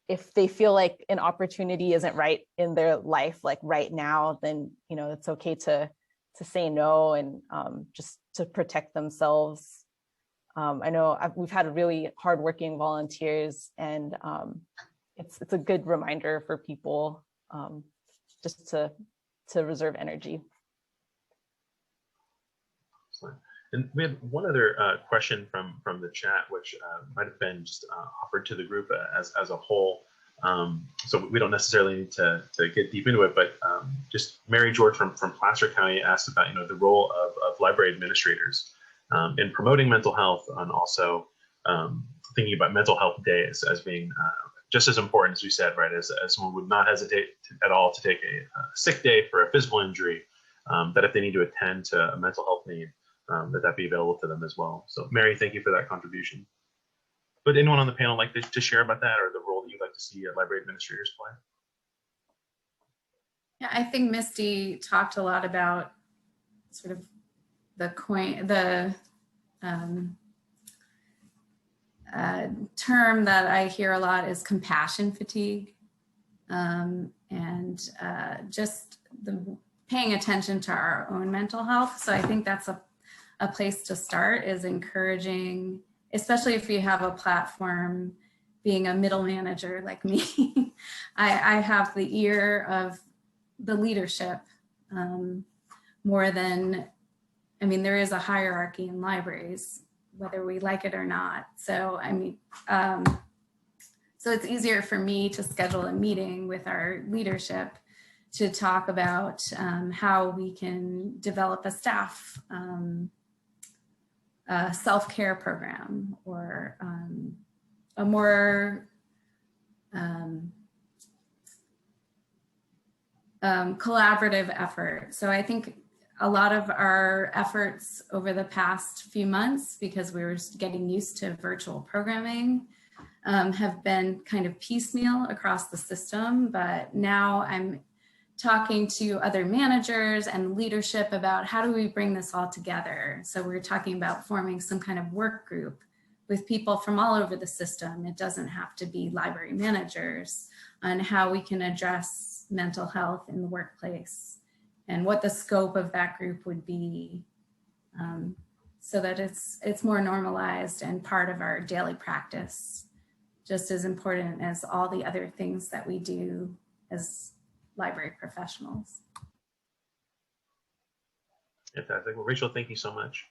if they feel like an opportunity isn't right in their life, like right now, then, you know, it's okay to say no and just to protect themselves. I know we've had really hardworking volunteers, and it's a good reminder for people just to reserve energy. Excellent. And we had one other question from the chat, which might have been just offered to the group as a whole. So we don't necessarily need to get deep into it, but just Mary George from Placer County asked about, you know, the role of library administrators in promoting mental health, and also thinking about mental health days as being just as important, as we said, right, as someone would not hesitate at all to take a sick day for a physical injury, that if they need to attend to a mental health need, that be available to them as well. So Mary, thank you for that contribution. Would anyone on the panel like to share about that, or the role that you'd like to see library administrators play? Yeah, I think Misty talked a lot about sort of the term that I hear a lot is compassion fatigue, and just paying attention to our own mental health. So I think that's a place to start, is encouraging, especially if you have a platform, being a middle manager like me. I have the ear of the leadership more than, I mean, there is a hierarchy in libraries, whether we like it or not. So, I mean, so it's easier for me to schedule a meeting with our leadership to talk about how we can develop a staff self-care program, or a more collaborative effort. So I think a lot of our efforts over the past few months, because we were getting used to virtual programming, have been kind of piecemeal across the system, but now I'm talking to other managers and leadership about how do we bring this all together. So we're talking about forming some kind of work group with people from all over the system. It doesn't have to be library managers, on how we can address mental health in the workplace and what the scope of that group would be, so that it's more normalized and part of our daily practice, just as important as all the other things that we do as library professionals. Fantastic. Well, Rachel, thank you so much.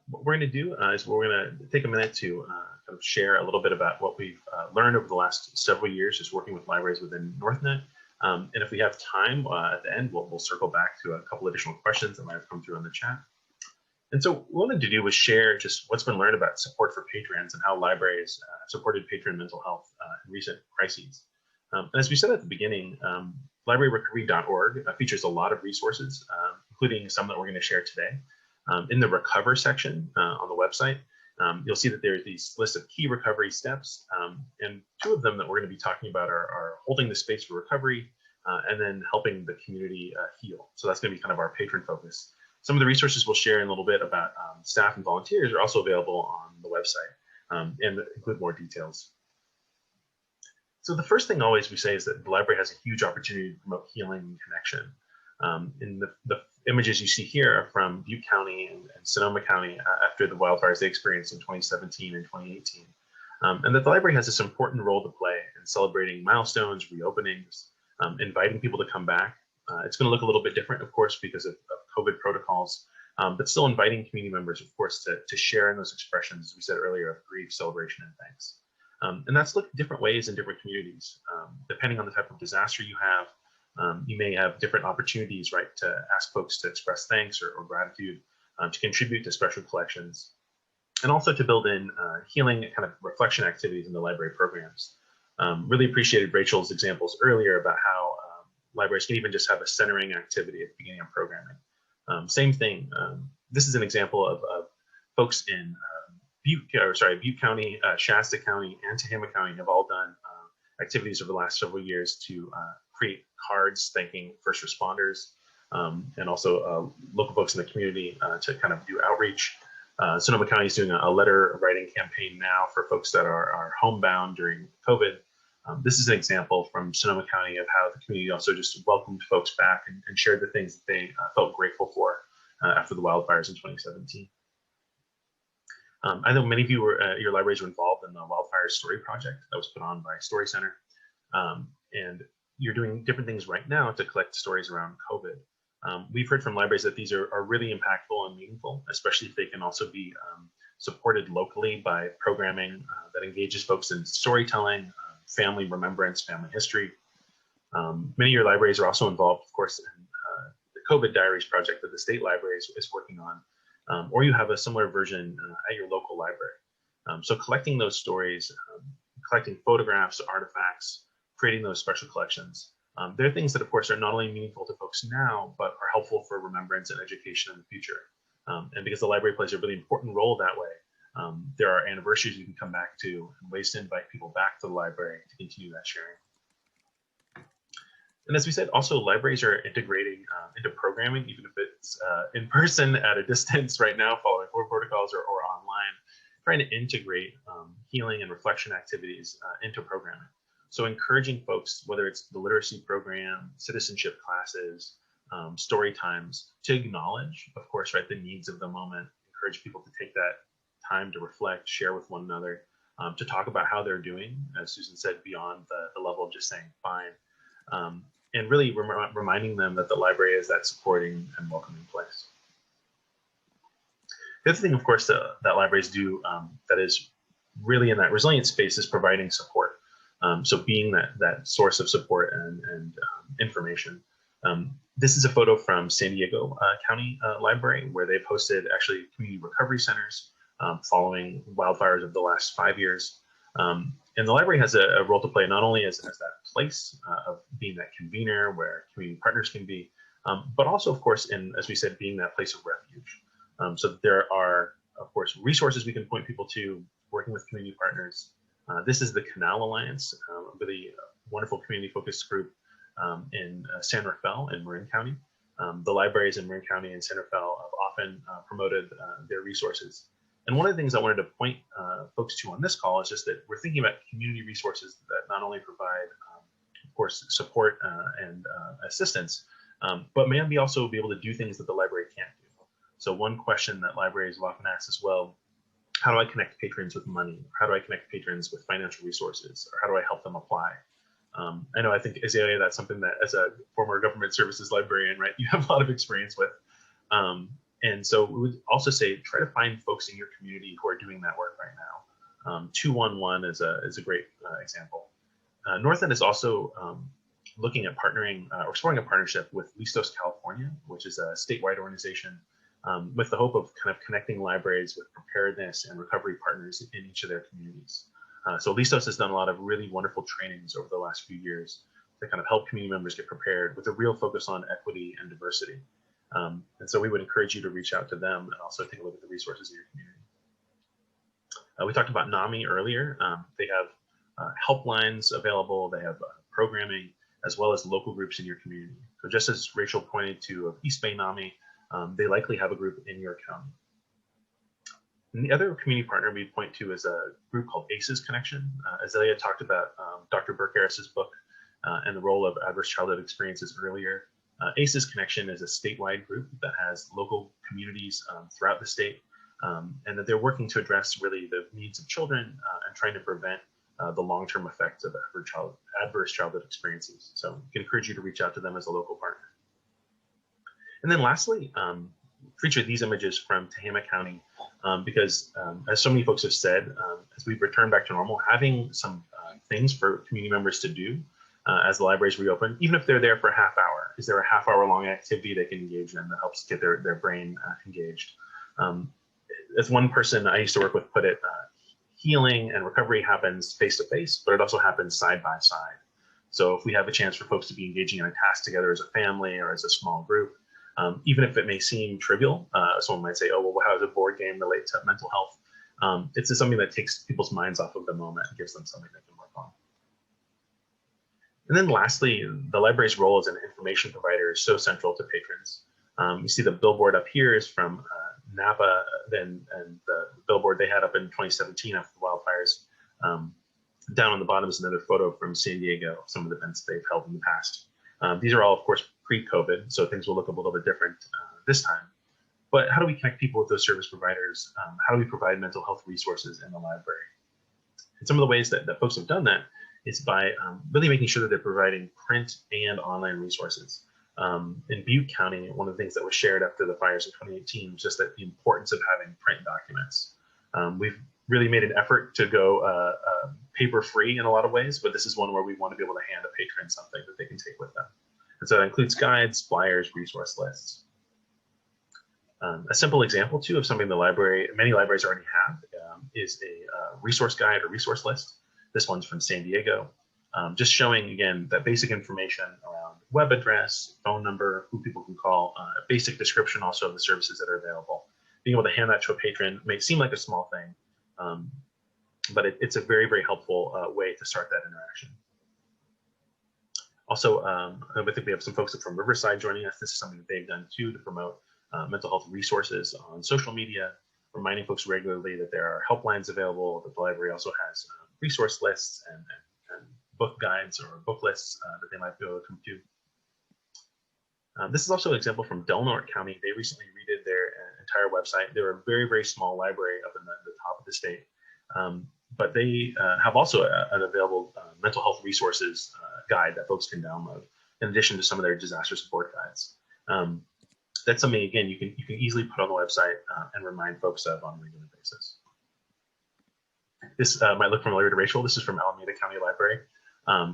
What we're going to do is we're going to take a minute to kind of share a little bit about what we've learned over the last several years just working with libraries within NorthNet. And if we have time at the end, we'll circle back to a couple additional questions that might have come through on the chat. And so what we wanted to do was share just what's been learned about support for patrons and how libraries supported patron mental health in recent crises. And as we said at the beginning, libraryrecovery.org features a lot of resources, including some that we're going to share today. In the recover section on the website, you'll see that there's these lists of key recovery steps, and two of them that we're going to be talking about are holding the space for recovery and then helping the community heal. So that's going to be kind of our patron focus. Some of the resources we'll share in a little bit about staff and volunteers are also available on the website and include more details. So the first thing always we say is that the library has a huge opportunity to promote healing and connection. In the images you see here are from Butte County and Sonoma County after the wildfires they experienced in 2017 and 2018. And that the library has this important role to play in celebrating milestones, reopenings, inviting people to come back. It's going to look a little bit different, of course, because of COVID protocols, but still inviting community members, of course, to share in those expressions, as we said earlier, of grief, celebration, and thanks. And that's looked different ways in different communities. Depending on the type of disaster you have, you may have different opportunities, right, to ask folks to express thanks or gratitude, to contribute to special collections, and also to build in healing kind of reflection activities in the library programs. Really appreciated Rachel's examples earlier about how libraries can even just have a centering activity at the beginning of programming. Same thing. This is an example of folks in Butte County, Shasta County, and Tehama County have all done activities over the last several years to create cards thanking first responders and also local folks in the community to kind of do outreach. Sonoma County is doing a letter writing campaign now for folks that are homebound during COVID. This is an example from Sonoma County of how the community also just welcomed folks back and shared the things that they felt grateful for after the wildfires in 2017. I know many of you your libraries were involved in the Wildfire Story Project that was put on by Story Center. And you're doing different things right now to collect stories around COVID. We've heard from libraries that these are really impactful and meaningful, especially if they can also be supported locally by programming that engages folks in storytelling, family remembrance, family history. Many of your libraries are also involved, of course, in the COVID Diaries project that the State Library is working on, or you have a similar version at your local library. So collecting those stories, collecting photographs, artifacts, creating those special collections. They're things that, of course, are not only meaningful to folks now, but are helpful for remembrance and education in the future. And because the library plays a really important role that way, there are anniversaries you can come back to and ways to invite people back to the library to continue that sharing. And as we said, also libraries are integrating into programming, even if it's in person at a distance right now, following core protocols or online, trying to integrate healing and reflection activities into programming. So encouraging folks, whether it's the literacy program, citizenship classes, story times, to acknowledge, of course, right, the needs of the moment, encourage people to take that time to reflect, share with one another, to talk about how they're doing, as Susan said, beyond the level of just saying fine, and really reminding them that the library is that supporting and welcoming place. The other thing, of course, that libraries do that is really in that resilient space is providing support. So being that source of support and information. This is a photo from San Diego County Library, where they've hosted actually community recovery centers following wildfires of the last 5 years. And the library has a role to play, not only as that place of being that convener where community partners can be, but also, of course, as we said, being that place of refuge. So there are, of course, resources we can point people to, working with community partners, This is the Canal Alliance, a really wonderful community-focused group in San Rafael in Marin County. The libraries in Marin County and San Rafael have often promoted their resources. And one of the things I wanted to point folks to on this call is just that we're thinking about community resources that not only provide, of course, support and assistance, but may also be able to do things that the library can't do. So one question that libraries will often ask as well, how do I connect patrons with money? How do I connect patrons with financial resources? Or how do I help them apply? I know, I think, Azalea, that's something that as a former government services librarian, right, you have a lot of experience with. And so we would also say, try to find folks in your community who are doing that work right now. 211 is a great example. NorthNet is also looking at partnering or exploring a partnership with Listos California, which is a statewide organization with the hope of kind of connecting libraries with preparedness and recovery partners in each of their communities. So Listos has done a lot of really wonderful trainings over the last few years to kind of help community members get prepared with a real focus on equity and diversity. And so we would encourage you to reach out to them and also take a look at the resources in your community. We talked about NAMI earlier. They have helplines available, they have programming, as well as local groups in your community. So just as Rachel pointed to of East Bay NAMI, they likely have a group in your county. And the other community partner we point to is a group called ACEs Connection. Azalea talked about Dr. Burke Harris's book and the role of adverse childhood experiences earlier. ACEs Connection is a statewide group that has local communities throughout the state, and that they're working to address really the needs of children and trying to prevent the long-term effects of adverse childhood experiences. So we can encourage you to reach out to them as a local partner. And then lastly, feature these images from Tehama County because as so many folks have said, as we've returned back to normal, having some things for community members to do as the libraries reopen, even if they're there for a half hour, is there a half-hour long activity they can engage in that helps get their brain engaged? As one person I used to work with put it, healing and recovery happens face-to-face, but it also happens side-by-side. So if we have a chance for folks to be engaging in a task together as a family or as a small group, even if it may seem trivial, someone might say, oh, well, how does a board game relate to mental health? It's just something that takes people's minds off of the moment and gives them something they can work on. And then lastly, the library's role as an information provider is so central to patrons. You see the billboard up here is from Napa, and the billboard they had up in 2017 after the wildfires. Down on the bottom is another photo from San Diego, some of the events they've held in the past. These are all, of course, pre-COVID, so things will look a little bit different this time. But how do we connect people with those service providers? How do we provide mental health resources in the library? And some of the ways that folks have done that is by really making sure that they're providing print and online resources. In Butte County, one of the things that was shared after the fires in 2018 was just that the importance of having print documents. We've really made an effort to go paper-free in a lot of ways, but this is one where we want to be able to hand a patron something that they can take with them. And so that includes guides, flyers, resource lists. A simple example, too, of something many libraries already have is a resource guide or resource list. This one's from San Diego, just showing, again, that basic information around web address, phone number, who people can call, a basic description also of the services that are available. Being able to hand that to a patron may seem like a small thing, but it's a very, very helpful way to start that interaction. Also, I think we have some folks from Riverside joining us. This is something that they've done too to promote mental health resources on social media, reminding folks regularly that there are helplines available, that the library also has resource lists and book guides or book lists that they might be able to come to. This is also an example from Del Norte County. They recently redid their entire website. They're a very, very small library up in the top of the state, but they have also an available mental health resources guide that folks can download, in addition to some of their disaster support guides. That's something, again, you can easily put on the website and remind folks of on a regular basis. This might look familiar to Rachel. This is from Alameda County Library.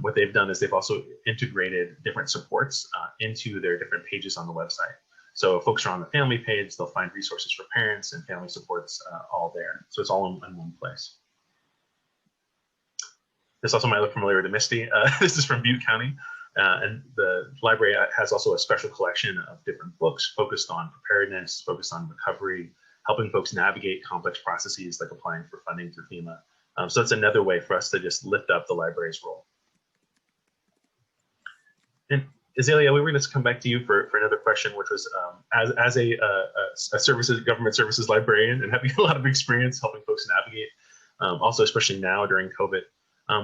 What they've done is they've also integrated different supports into their different pages on the website. So if folks are on the family page, they'll find resources for parents and family supports all there. So it's all in one place. This also might look familiar to Misty. This is from Butte County. And the library has also a special collection of different books focused on preparedness, focused on recovery, helping folks navigate complex processes like applying for funding through FEMA. So that's another way for us to just lift up the library's role. And Azalea, we were going to come back to you for another question, which was as a government services librarian and having a lot of experience helping folks navigate, also especially now during COVID,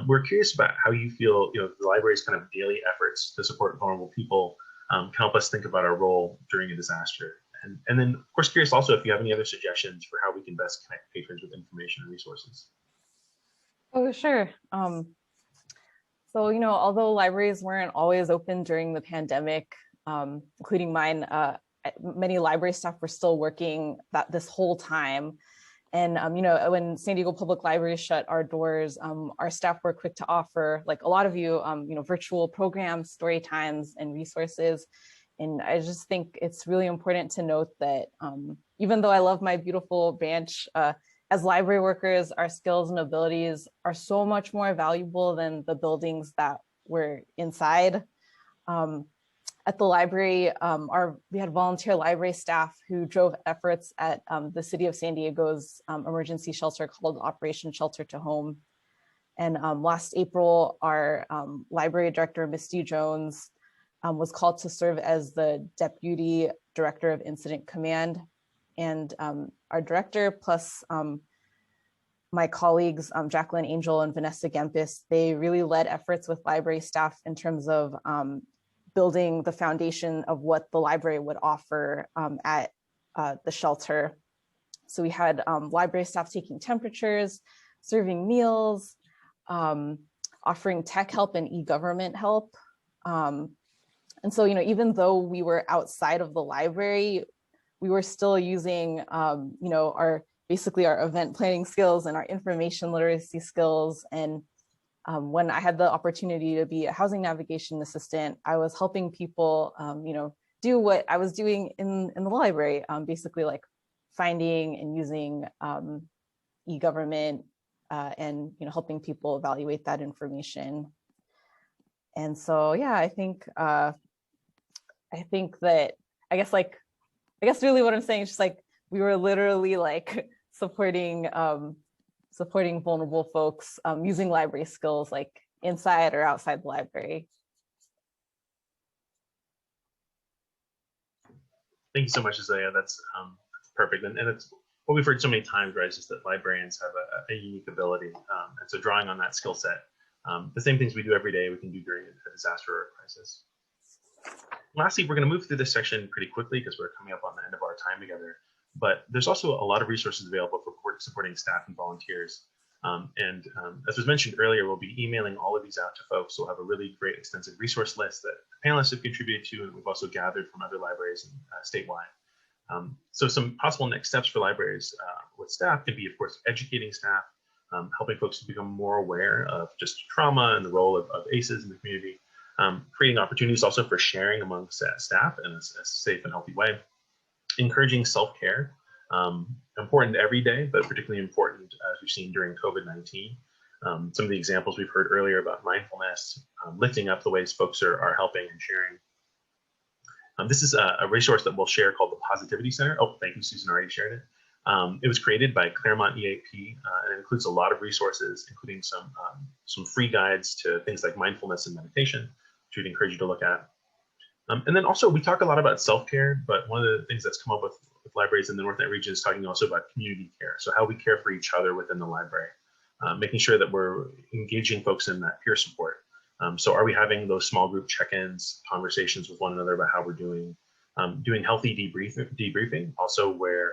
we're curious about how you feel, the library's kind of daily efforts to support vulnerable people can help us think about our role during a disaster. And then, of course, curious also if you have any other suggestions for how we can best connect patrons with information and resources. Oh, sure. So, although libraries weren't always open during the pandemic, including mine, many library staff were still working this whole time. And, when San Diego Public Library shut our doors, our staff were quick to offer, like a lot of you, virtual programs, story times, and resources. And I just think it's really important to note that even though I love my beautiful branch, as library workers, our skills and abilities are so much more valuable than the buildings that we're inside. At the library, we had volunteer library staff who drove efforts at the city of San Diego's emergency shelter called Operation Shelter to Home. And last April, our library director, Misty Jones, was called to serve as the Deputy Director of Incident Command. And our director plus my colleagues, Jacqueline Angel and Vanessa Gempis, they really led efforts with library staff in terms of building the foundation of what the library would offer at the shelter. So we had library staff taking temperatures, serving meals, offering tech help and e-government help. And so, even though we were outside of the library, we were still using, basically our event planning skills and our information literacy skills. And when I had the opportunity to be a housing navigation assistant, I was helping people, do what I was doing in the library, basically like finding and using e-government and, helping people evaluate that information. And so, yeah, I think that, I guess really what I'm saying is just like, we were literally like supporting vulnerable folks using library skills like inside or outside the library. Thank you so much, Azalea. That's perfect. And it's what we've heard so many times, right? Is just that librarians have a unique ability. And so drawing on that skill set, the same things we do every day, we can do during a disaster or a crisis. Lastly, we're going to move through this section pretty quickly because we're coming up on the end of our time together. But there's also a lot of resources available for supporting staff and volunteers. As was mentioned earlier, we'll be emailing all of these out to folks. We'll have a really great extensive resource list that panelists have contributed to, and we've also gathered from other libraries statewide. So some possible next steps for libraries with staff can be, of course, educating staff, helping folks to become more aware of just trauma and the role of ACEs in the community, creating opportunities also for sharing amongst staff in a safe and healthy way, encouraging self-care, important every day, but particularly important as we've seen during COVID-19. Some of the examples we've heard earlier about mindfulness, lifting up the ways folks are helping and sharing. This is a resource that we'll share called the Positivity Center. Oh, thank you, Susan already shared it. It was created by Claremont EAP, and it includes a lot of resources, including some free guides to things like mindfulness and meditation, which we'd encourage you to look at. And then also we talk a lot about self-care, but one of the things that's come up with libraries in the NorthNet region is talking also about community care. So how we care for each other within the library, making sure that we're engaging folks in that peer support. So are we having those small group check-ins, conversations with one another about how we're doing healthy debriefing, also where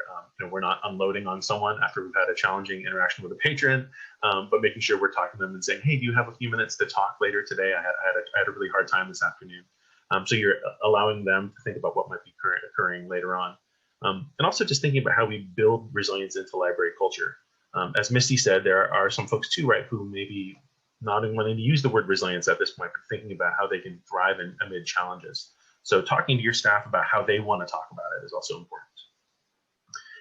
we're not unloading on someone after we've had a challenging interaction with a patron, but making sure we're talking to them and saying, hey, do you have a few minutes to talk later today? I had a really hard time this afternoon. So you're allowing them to think about what might be occurring later on. And also just thinking about how we build resilience into library culture. As Misty said, there are some folks too, right, who may be not wanting to use the word resilience at this point, but thinking about how they can thrive amid challenges. So talking to your staff about how they want to talk about it is also important.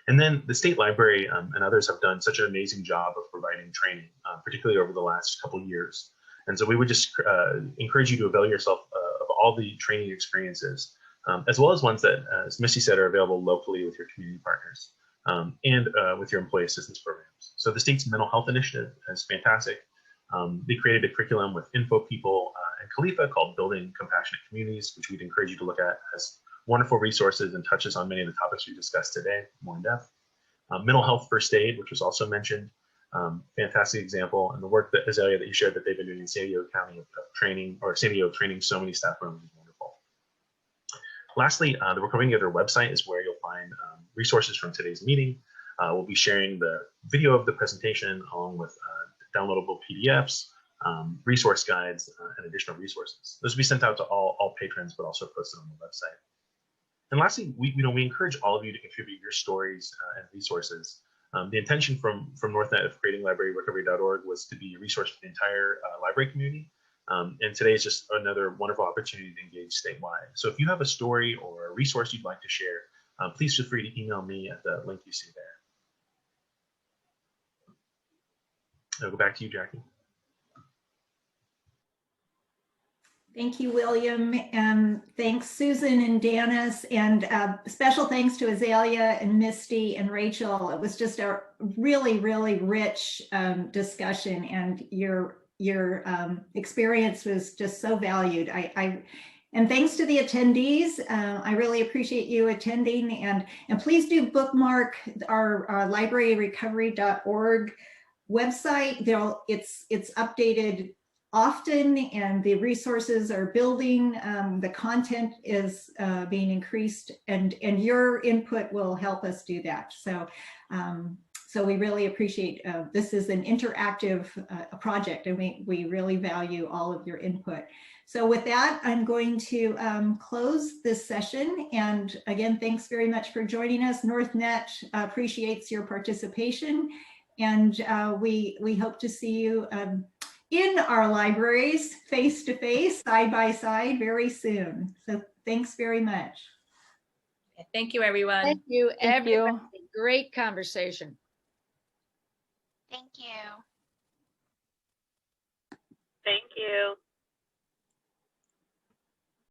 And then the State Library and others have done such an amazing job of providing training, particularly over the last couple of years. And so we would just encourage you to avail yourself of all the training experiences, as well as ones that, as Misty said, are available locally with your community partners. and with your employee assistance programs. So the state's mental health initiative is fantastic. They created a curriculum with info people and Khalifa called Building Compassionate Communities, which we'd encourage you to look at as wonderful resources and touches on many of the topics we discussed today more in depth. Mental health first aid, which was also mentioned, fantastic example. And the work that Azalea that you shared that they've been doing in San Diego County of training, or San Diego training so many staff members is wonderful. Lastly, the Recovering Together website is where you'll find resources from today's meeting. We'll be sharing the video of the presentation along with downloadable PDFs, resource guides, and additional resources. Those will be sent out to all patrons, but also posted on the website. And lastly, we encourage all of you to contribute your stories and resources. The intention from NorthNet of creating libraryrecovery.org was to be a resource for the entire library community. And today is just another wonderful opportunity to engage statewide. So if you have a story or a resource you'd like to share, please feel free to email me at the link you see there. I'll go back to you, Jackie. Thank you, William, and thanks Susan and Danis, and special thanks to Azalea and Misty and Rachel. It was just a really, really rich discussion, and your experience was just so valued. And thanks to the attendees. I really appreciate you attending, and please do bookmark our libraryrecovery.org website. It's updated often, and the resources are building. The content is being increased, and your input will help us do that. So we really appreciate this is an interactive project, and we really value all of your input. So with that, I'm going to close this session. And again, thanks very much for joining us. NorthNet appreciates your participation, and we hope to see you in our libraries, face-to-face, side-by-side, very soon. So thanks very much. Thank you, everyone. Thank you, Thank everybody. you. Great conversation. Thank you. Thank you.